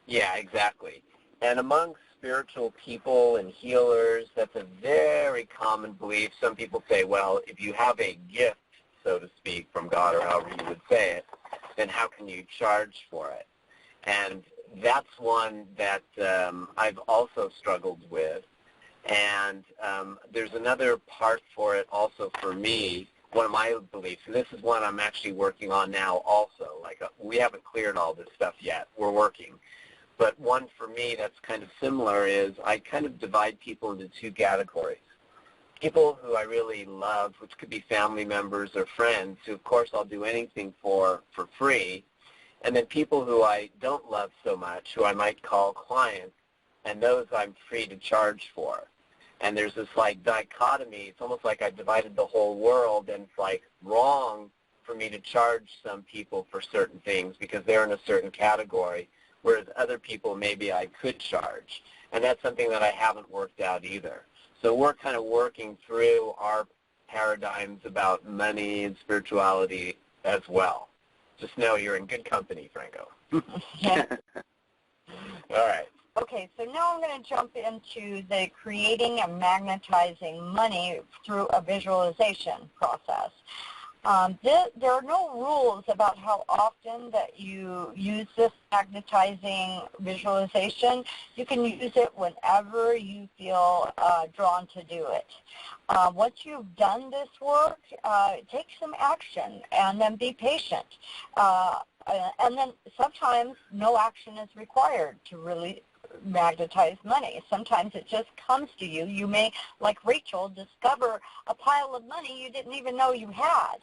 Yeah, exactly. And among spiritual people and healers, that's a very common belief. Some people say, well, if you have a gift, so to speak, from God, or however you would say it, then how can you charge for it? And that's one that I've also struggled with. And there's another part for it also for me, one of my beliefs, and this is one I'm actually working on now also. Like we haven't cleared all this stuff yet. We're working. But one for me that's kind of similar is I kind of divide people into two categories. People who I really love, which could be family members or friends, who of course I'll do anything for free, and then people who I don't love so much, who I might call clients, and those I'm free to charge for. And there's this like dichotomy. It's almost like I've divided the whole world, and it's like wrong for me to charge some people for certain things because they're in a certain category, whereas other people maybe I could charge. And that's something that I haven't worked out either. So we're kind of working through our paradigms about money and spirituality as well. Just know you're in good company, Franco. Yeah. All right. Okay, so now I'm going to jump into the creating and magnetizing money through a visualization process. There are no rules about how often that you use this magnetizing visualization. You can use it whenever you feel drawn to do it. Once you've done this work, take some action and then be patient. And then sometimes no action is required to really magnetize money. Sometimes it just comes to you. You may, like Rachel, discover a pile of money you didn't even know you had.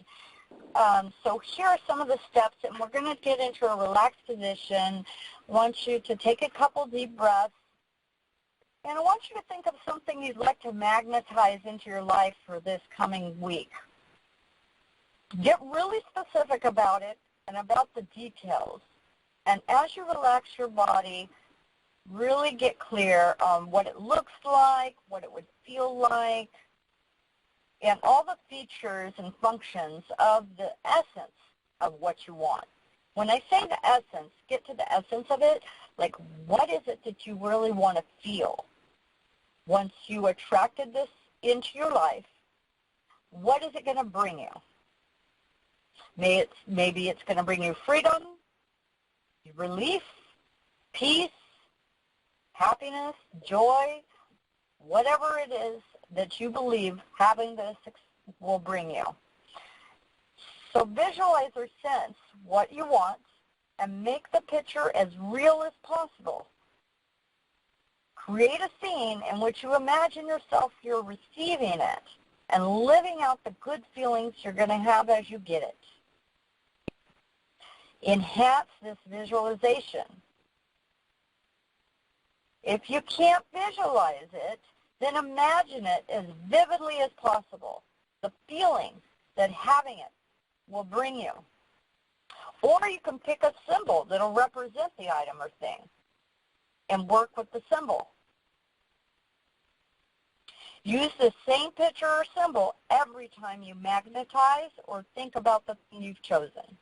So here are some of the steps, and we're going to get into a relaxed position. I want you to take a couple deep breaths, and I want you to think of something you'd like to magnetize into your life for this coming week. Get really specific about it and about the details. And as you relax your body, really get clear on what it looks like, what it would feel like, and all the features and functions of the essence of what you want. When I say the essence, get to the essence of it, like what is it that you really want to feel? Once you attracted this into your life, what is it going to bring you? Maybe it's going to bring you freedom, relief, peace, happiness, joy, whatever it is that you believe having this will bring you. So visualize or sense what you want and make the picture as real as possible. Create a scene in which you imagine yourself you're receiving it and living out the good feelings you're going to have as you get it. Enhance this visualization. If you can't visualize it, then imagine it as vividly as possible, the feeling that having it will bring you. Or you can pick a symbol that will represent the item or thing and work with the symbol. Use the same picture or symbol every time you magnetize or think about the thing you've chosen.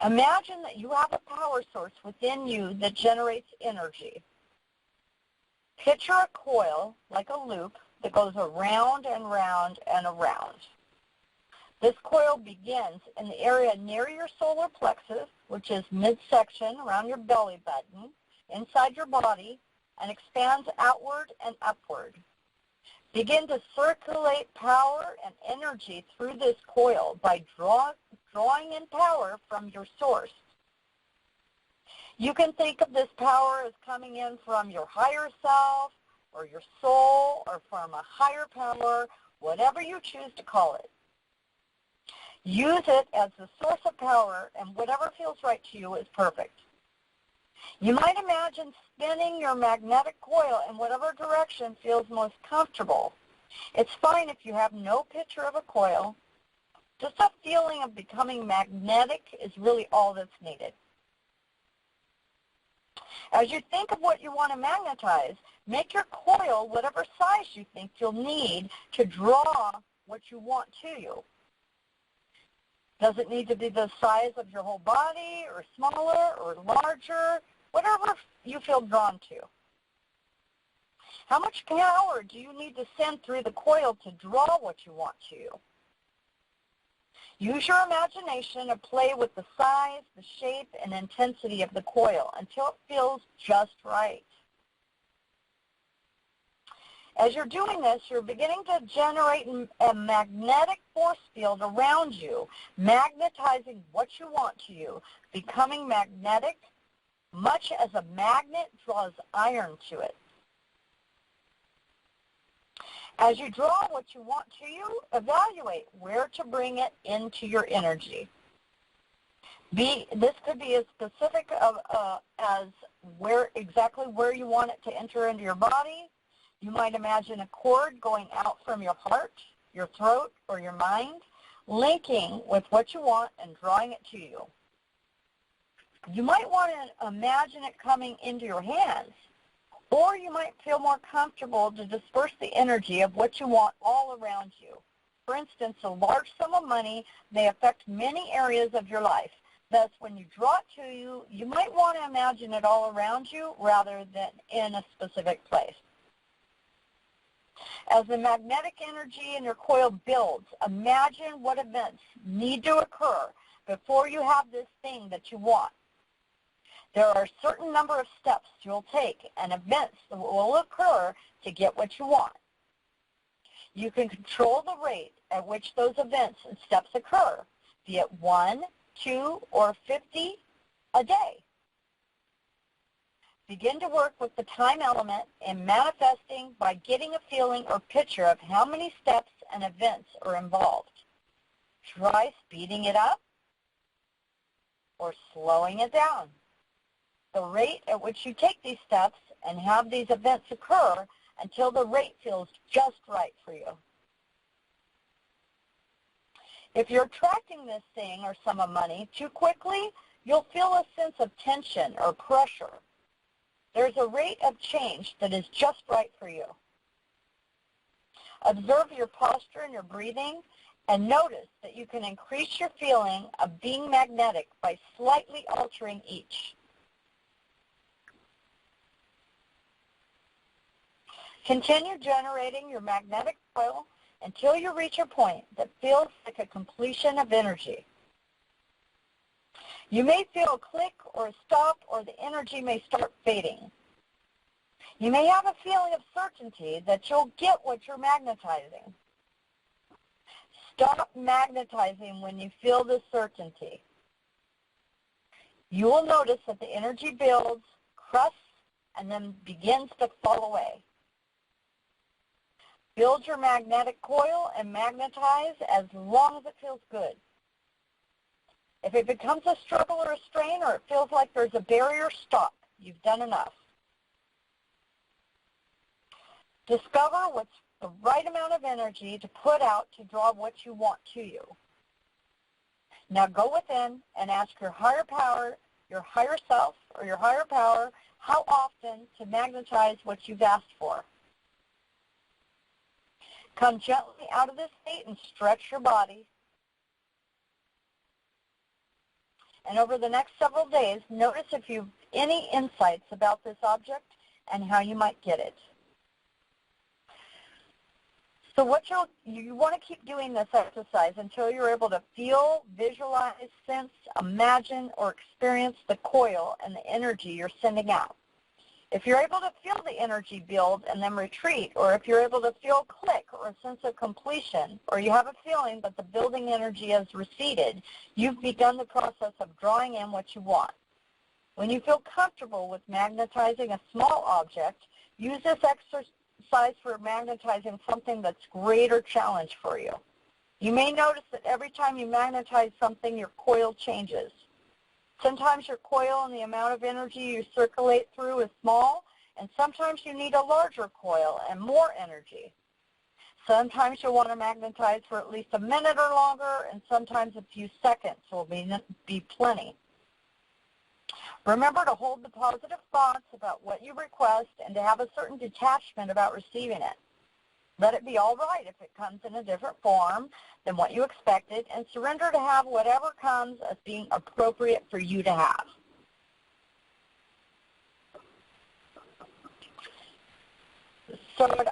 Imagine that you have a power source within you that generates energy. Picture a coil, like a loop, that goes around and round and around. This coil begins in the area near your solar plexus, which is midsection around your belly button, inside your body, and expands outward and upward. Begin to circulate power and energy through this coil by drawing in power from your source. You can think of this power as coming in from your higher self or your soul or from a higher power, whatever you choose to call it. Use it as the source of power, and whatever feels right to you is perfect. You might imagine spinning your magnetic coil in whatever direction feels most comfortable. It's fine if you have no picture of a coil. Just a feeling of becoming magnetic is really all that's needed. As you think of what you want to magnetize, make your coil whatever size you think you'll need to draw what you want to you. Does it need to be the size of your whole body, or smaller, or larger? Whatever you feel drawn to. How much power do you need to send through the coil to draw what you want to you? Use your imagination to play with the size, the shape, and intensity of the coil until it feels just right. As you're doing this, you're beginning to generate a magnetic force field around you, magnetizing what you want to you, becoming magnetic, much as a magnet draws iron to it. As you draw what you want to you, evaluate where to bring it into your energy. This could be as specific as exactly where you want it to enter into your body. You might imagine a cord going out from your heart, your throat, or your mind, linking with what you want and drawing it to you. You might want to imagine it coming into your hands, or you might feel more comfortable to disperse the energy of what you want all around you. For instance, a large sum of money may affect many areas of your life. Thus, when you draw it to you, you might want to imagine it all around you rather than in a specific place. As the magnetic energy in your coil builds, imagine what events need to occur before you have this thing that you want. There are a certain number of steps you'll take and events that will occur to get what you want. You can control the rate at which those events and steps occur, be it 1, 2, or 50 a day. Begin to work with the time element in manifesting by getting a feeling or picture of how many steps and events are involved. Try speeding it up or slowing it down. The rate at which you take these steps and have these events occur until the rate feels just right for you. If you're attracting this thing or sum of money too quickly, you'll feel a sense of tension or pressure. There's a rate of change that is just right for you. Observe your posture and your breathing, and notice that you can increase your feeling of being magnetic by slightly altering each. Continue generating your magnetic coil until you reach a point that feels like a completion of energy. You may feel a click or a stop, or the energy may start fading. You may have a feeling of certainty that you'll get what you're magnetizing. Stop magnetizing when you feel this certainty. You will notice that the energy builds, crusts, and then begins to fall away. Build your magnetic coil and magnetize as long as it feels good. If it becomes a struggle or a strain, or it feels like there's a barrier, stop. You've done enough. Discover what's the right amount of energy to put out to draw what you want to you. Now go within and ask your higher power, your higher self, or your higher power, how often to magnetize what you've asked for. Come gently out of this state and stretch your body. And over the next several days, notice if you have any insights about this object and how you might get it. So you want to keep doing this exercise until you're able to feel, visualize, sense, imagine, or experience the coil and the energy you're sending out. If you're able to feel the energy build and then retreat, or if you're able to feel click or a sense of completion, or you have a feeling that the building energy has receded, you've begun the process of drawing in what you want. When you feel comfortable with magnetizing a small object, use this exercise for magnetizing something that's greater challenge for you. You may notice that every time you magnetize something, your coil changes. Sometimes your coil and the amount of energy you circulate through is small, and sometimes you need a larger coil and more energy. Sometimes you'll want to magnetize for at least a minute or longer, and sometimes a few seconds will be plenty. Remember to hold the positive thoughts about what you request and to have a certain detachment about receiving it. Let it be all right if it comes in a different form than what you expected, and surrender to have whatever comes as being appropriate for you to have. So I would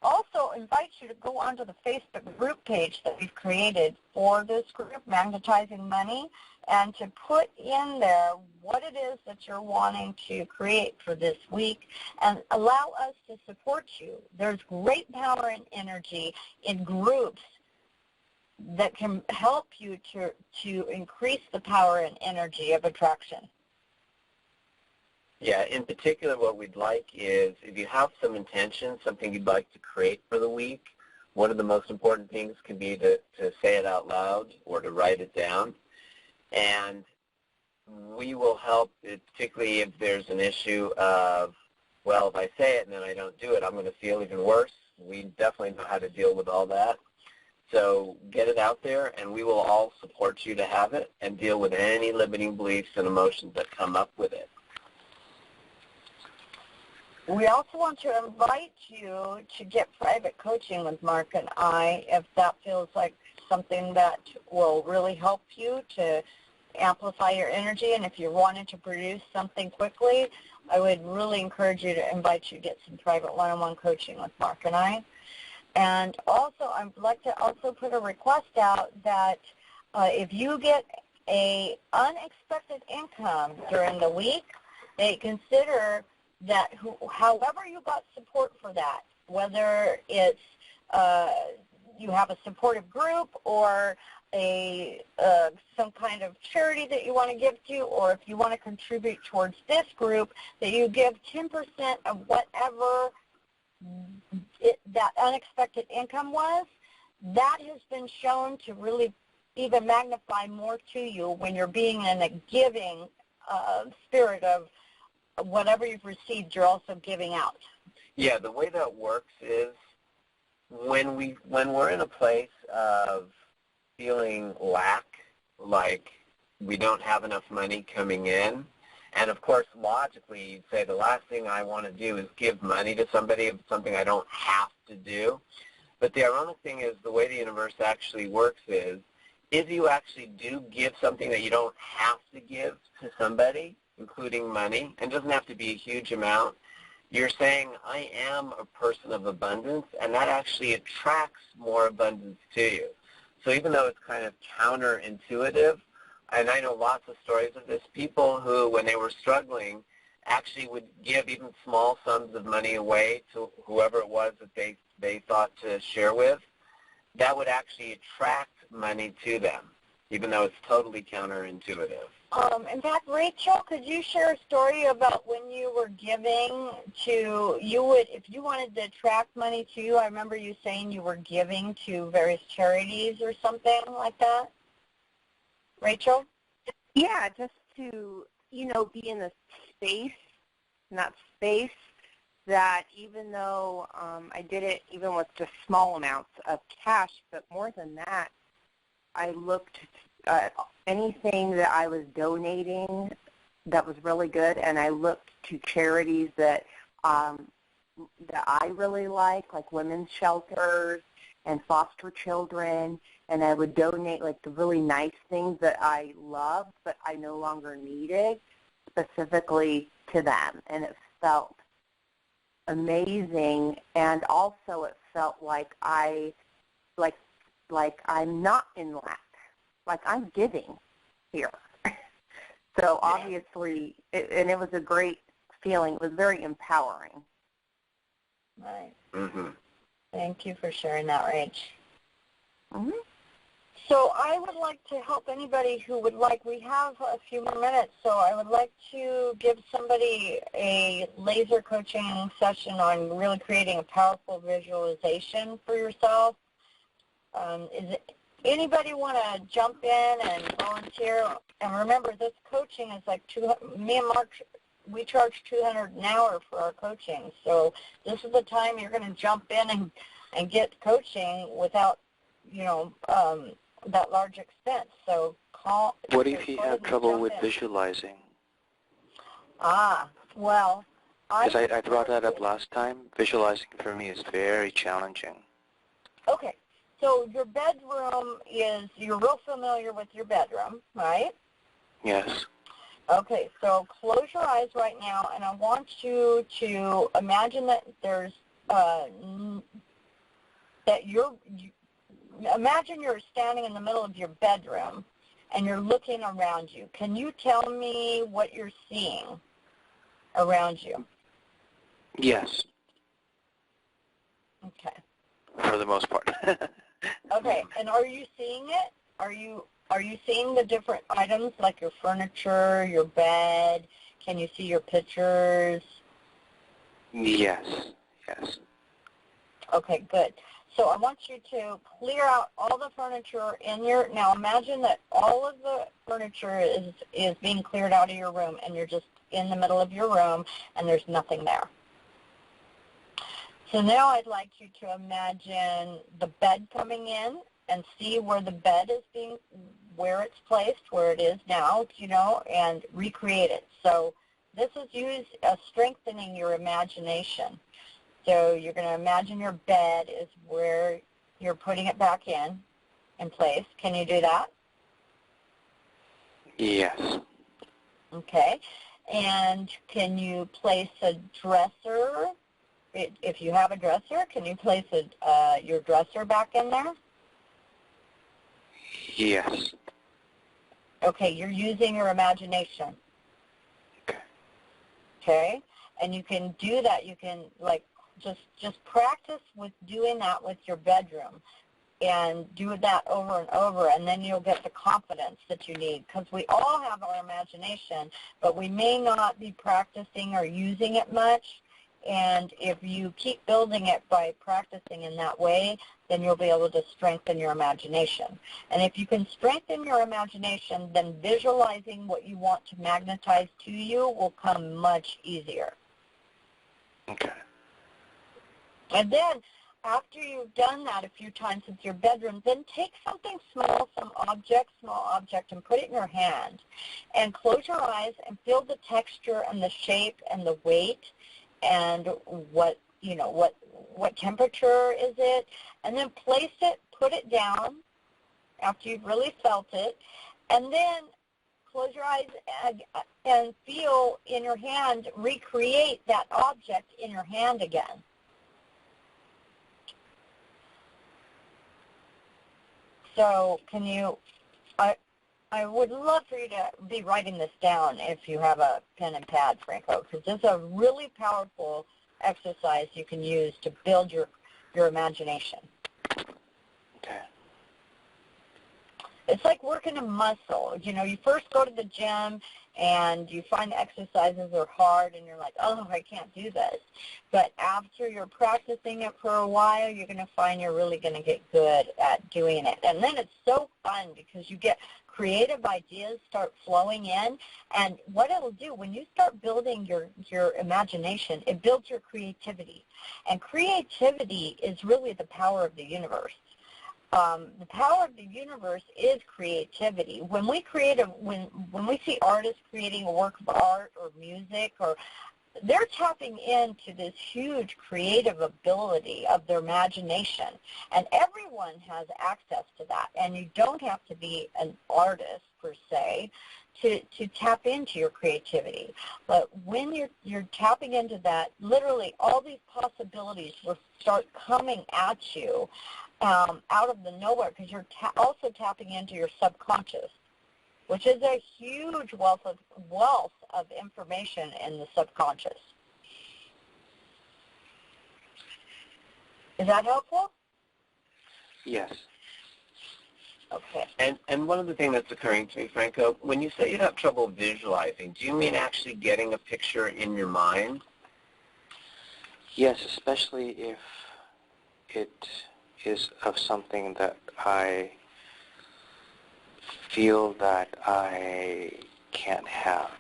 also invite you to go onto the Facebook group page that we've created for this group, Magnetizing Money, and to put in there what it is that you're wanting to create for this week and allow us to support you. There's great power and energy in groups that can help you to increase the power and energy of attraction. Yeah, in particular what we'd like is if you have some intention, something you'd like to create for the week, one of the most important things can be to say it out loud or to write it down. And we will help, particularly if there's an issue of, well, if I say it and then I don't do it, I'm going to feel even worse. We definitely know how to deal with all that. So get it out there, and we will all support you to have it and deal with any limiting beliefs and emotions that come up with it. We also want to invite you to get private coaching with Mark and I if that feels like something that will really help you to amplify your energy. And if you're wanting to produce something quickly, I would really encourage you to invite you to get some private one-on-one coaching with Mark and I. And also, I'd like to also put a request out that if you get an unexpected income during the week, they consider that however you got support for that, whether it's you have a supportive group or some kind of charity that you want to give to, or if you want to contribute towards this group, that you give 10% of whatever that unexpected income was. That has been shown to really even magnify more to you when you're being in a giving spirit of whatever you've received, you're also giving out. Yeah, the way that works is when we're in a place of feeling lack, like we don't have enough money coming in, and of course logically you'd say the last thing I want to do is give money to somebody of something I don't have to do. But the ironic thing is the way the universe actually works is if you actually do give something that you don't have to give to somebody, including money, and it doesn't have to be a huge amount, you're saying, I am a person of abundance, and that actually attracts more abundance to you. So even though it's kind of counterintuitive, and I know lots of stories of this, people who, when they were struggling, actually would give even small sums of money away to whoever it was that they thought to share with, that would actually attract money to them, even though it's totally counterintuitive. In fact, Rachel, could you share a story about when you were giving to, if you wanted to attract money to you, I remember you saying you were giving to various charities or something like that? Rachel? Yeah, just to, be in the space, that even though I did it even with just small amounts of cash, but more than that, I looked at anything that I was donating that was really good, and I looked to charities that I really like women's shelters and foster children, and I would donate the really nice things that I loved but I no longer needed specifically to them, and it felt amazing. And also it felt like I'm not in lack, like I'm giving here. So obviously, it was a great feeling. It was very empowering. Right. Mm-hmm. Thank you for sharing that, Rach. Mm-hmm. So I would like to help anybody who would like, we have a few more minutes, so I would like to give somebody a laser coaching session on really creating a powerful visualization for yourself. Anybody want to jump in and volunteer? And remember, this coaching is like me and Mark, we charge $200 an hour for our coaching. So this is the time you're going to jump in and get coaching without, that large expense. So call. What if you have trouble with visualizing? Well, because I brought that up last time. Visualizing for me is very challenging. Okay. So your bedroom you're real familiar with your bedroom, right? Yes. Okay, so close your eyes right now, and I want you to imagine that there's, imagine you're standing in the middle of your bedroom, and you're looking around you. Can you tell me what you're seeing around you? Yes. Okay. For the most part. Okay, and are you seeing it? Are you seeing the different items like your furniture, your bed? Can you see your pictures? Yes. Yes. Okay, good. So I want you to clear out all the furniture in now imagine that all of the furniture is being cleared out of your room, and you're just in the middle of your room and there's nothing there. So now I'd like you to imagine the bed coming in and see where the bed is where it's placed, where it is now, and recreate it. So this is strengthening your imagination. So you're going to imagine your bed is where you're putting it back in place. Can you do that? Yes. Okay. And can you place a dresser? If you have a dresser, can you place your dresser back in there? Yes. Okay, you're using your imagination. Okay. Okay? And you can do that. You can, just practice with doing that with your bedroom, and do that over and over, and then you'll get the confidence that you need, because we all have our imagination, but we may not be practicing or using it much. And if you keep building it by practicing in that way, then you'll be able to strengthen your imagination. And if you can strengthen your imagination, then visualizing what you want to magnetize to you will come much easier. Okay. And then after you've done that a few times with your bedroom, then take something small, small object, and put it in your hand. And close your eyes and feel the texture and the shape and the weight and what temperature is it, and then place it, put it down after you've really felt it, and then close your eyes and feel in your hand, recreate that object in your hand again. So can you, I would love for you to be writing this down if you have a pen and pad, Franco, because this is a really powerful exercise you can use to build your imagination. Okay. It's like working a muscle. You first go to the gym and you find the exercises are hard and you're like, oh, I can't do this. But after you're practicing it for a while, you're going to find you're really going to get good at doing it. And then it's so fun because you get creative ideas start flowing in, and what it'll do when you start building your imagination, it builds your creativity. And creativity is really the power of the universe. The power of the universe is creativity. When we when we see artists creating a work of art or music, or they're tapping into this huge creative ability of their imagination, and everyone has access to that. And you don't have to be an artist per se to tap into your creativity. But when you're tapping into that, literally all these possibilities will start coming at you out of the nowhere, because you're also tapping into your subconscious, which is a huge wealth of information in the subconscious. Is that helpful? Yes. Okay. And one of the things that's occurring to me, Franco, when you say you have trouble visualizing, do you mean actually getting a picture in your mind? Yes, especially if it is of something that I feel that I can't have.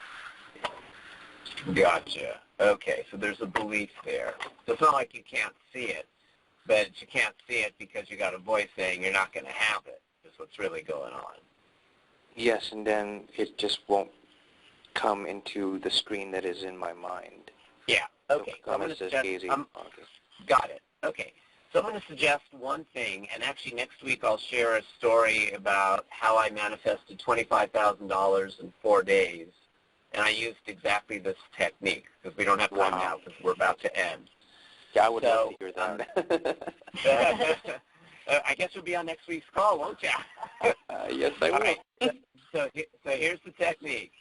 Gotcha. Okay, so there's a belief there. So it's not like you can't see it, but you can't see it because you got a voice saying you're not going to have it, is what's really going on. Yes, and then it just won't come into the screen that is in my mind. Yeah, okay. So I'm going to suggest, got it. Okay. So I'm going to suggest one thing, and actually next week I'll share a story about how I manifested $25,000 in 4 days, and I used exactly this technique because we don't have time now because we're about to end. Yeah, I would love to hear that. I guess you'll be on next week's call, won't you? Yes, I will. All right. So here's the technique.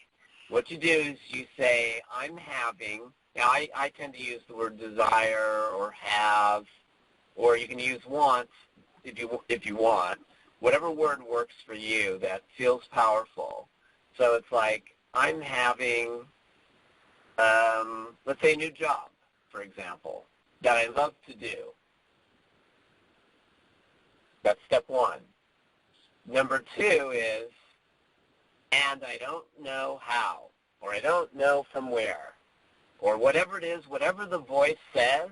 What you do is you say, I'm having, now I tend to use the word desire or have, or you can use want if you want. Whatever word works for you that feels powerful. So it's like, I'm having, let's say a new job, for example, that I love to do. That's step one. Number two is, and I don't know how, or I don't know from where, or whatever it is, whatever the voice says,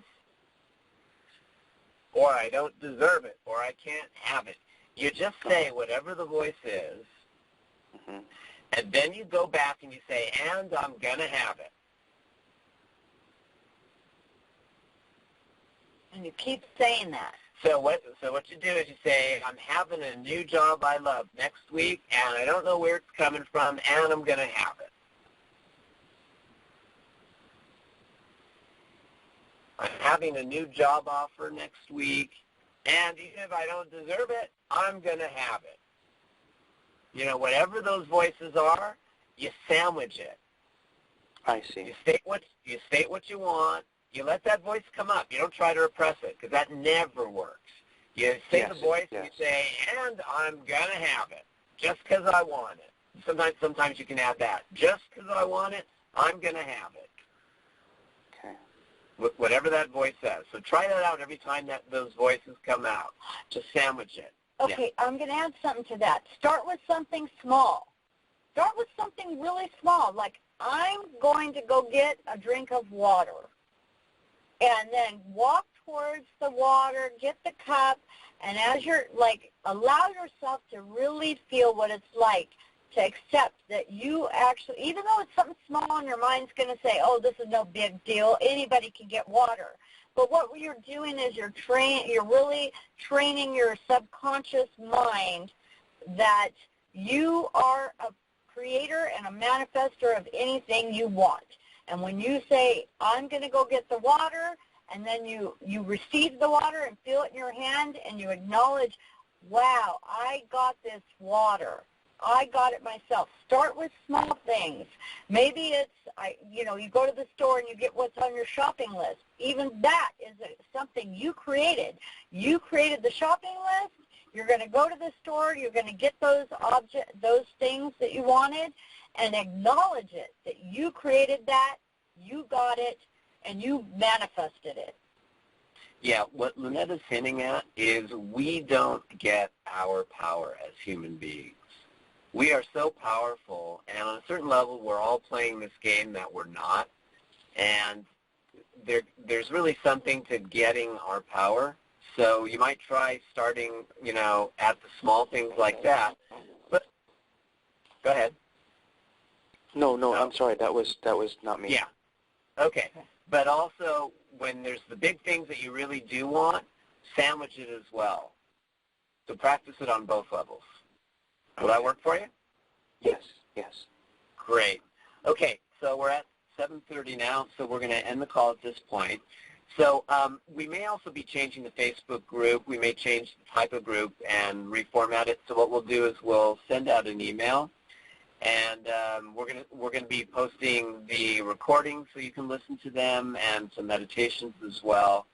or I don't deserve it, or I can't have it. You just say whatever the voice is, and then you go back and you say, and I'm going to have it. And you keep saying that. So what you do is you say, I'm having a new job I love next week, and I don't know where it's coming from, and I'm going to have it. I'm having a new job offer next week, and even if I don't deserve it, I'm going to have it. You know, whatever those voices are, you sandwich it. I see. You state what you want. You let that voice come up. You don't try to repress it because that never works. You say the voice and you say, and I'm going to have it just because I want it. Sometimes you can add that. Just because I want it, I'm going to have it. Okay. Whatever that voice says. So try that out every time that those voices come out. Just sandwich it. Okay, yeah. I'm going to add something to that. Start with something small. Start with something really small, like I'm going to go get a drink of water. And then walk towards the water, get the cup, and as you're, like, allow yourself to really feel what it's like to accept that you actually, even though it's something small and your mind's going to say, oh, this is no big deal, anybody can get water. But what you're doing is you're really training your subconscious mind that you are a creator and a manifester of anything you want. And when you say, I'm going to go get the water, and then you receive the water and feel it in your hand, and you acknowledge, wow, I got this water. I got it myself. Start with small things. Maybe it's, you go to the store and you get what's on your shopping list. Even that is something you created. You created the shopping list. You're going to go to the store. You're going to get those things that you wanted, and acknowledge it, that you created that, you got it, and you manifested it. Yeah, what Lynetta's hinting at is we don't get our power as human beings. We are so powerful, and on a certain level, we're all playing this game that we're not, and there's really something to getting our power. So you might try starting, at the small things like that. But go ahead. No, I'm sorry. That was not me. Yeah. Okay. But also, when there's the big things that you really do want, sandwich it as well. So practice it on both levels. Will that work for you? Yes. Great. Okay, so we're at 7:30 now, so we're going to end the call at this point. So we may also be changing the Facebook group. We may change the type of group and reformat it. So what we'll do is we'll send out an email, And we're gonna be posting the recordings so you can listen to them, and some meditations as well.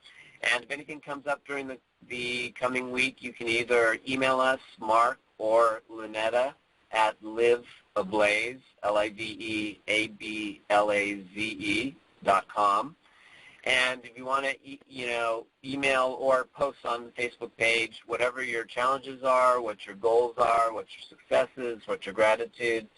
And if anything comes up during the coming week, you can either email us, Mark or Lynetta, at liveablaze, liveablaze.com. And if you want to, email or post on the Facebook page whatever your challenges are, what your goals are, what your successes, what your gratitudes.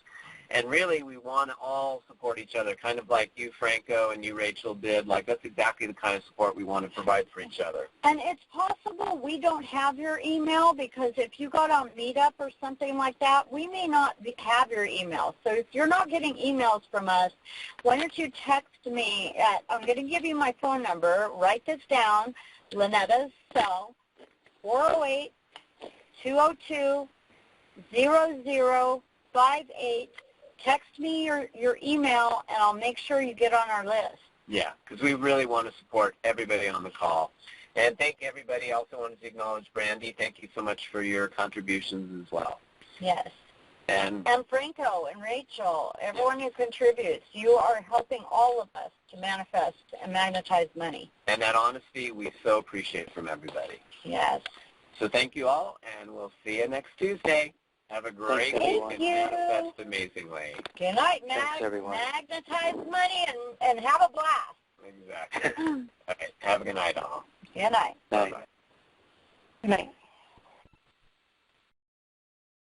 And really, we want to all support each other, kind of like you, Franco, and you, Rachel, did. Like, that's exactly the kind of support we want to provide for each other. And it's possible we don't have your email, because if you got on Meetup or something like that, we may not have your email. So if you're not getting emails from us, why don't you text me I'm going to give you my phone number. Write this down, Lynetta's cell, 408-202-0058. Text me your email, and I'll make sure you get on our list. Yeah, because we really want to support everybody on the call. And thank everybody. I also wanted to acknowledge Brandy. Thank you so much for your contributions as well. Yes. And Franco and Rachel, everyone who contributes, you are helping all of us to manifest and magnetize money. And that honesty we so appreciate from everybody. Yes. So thank you all, and we'll see you next Tuesday. Have a great week and manifest amazingly. Good night, Thanks, everyone. Magnetize money and have a blast. Exactly. Okay. Have a good night, all. Good night. Bye. Bye-bye. Good night.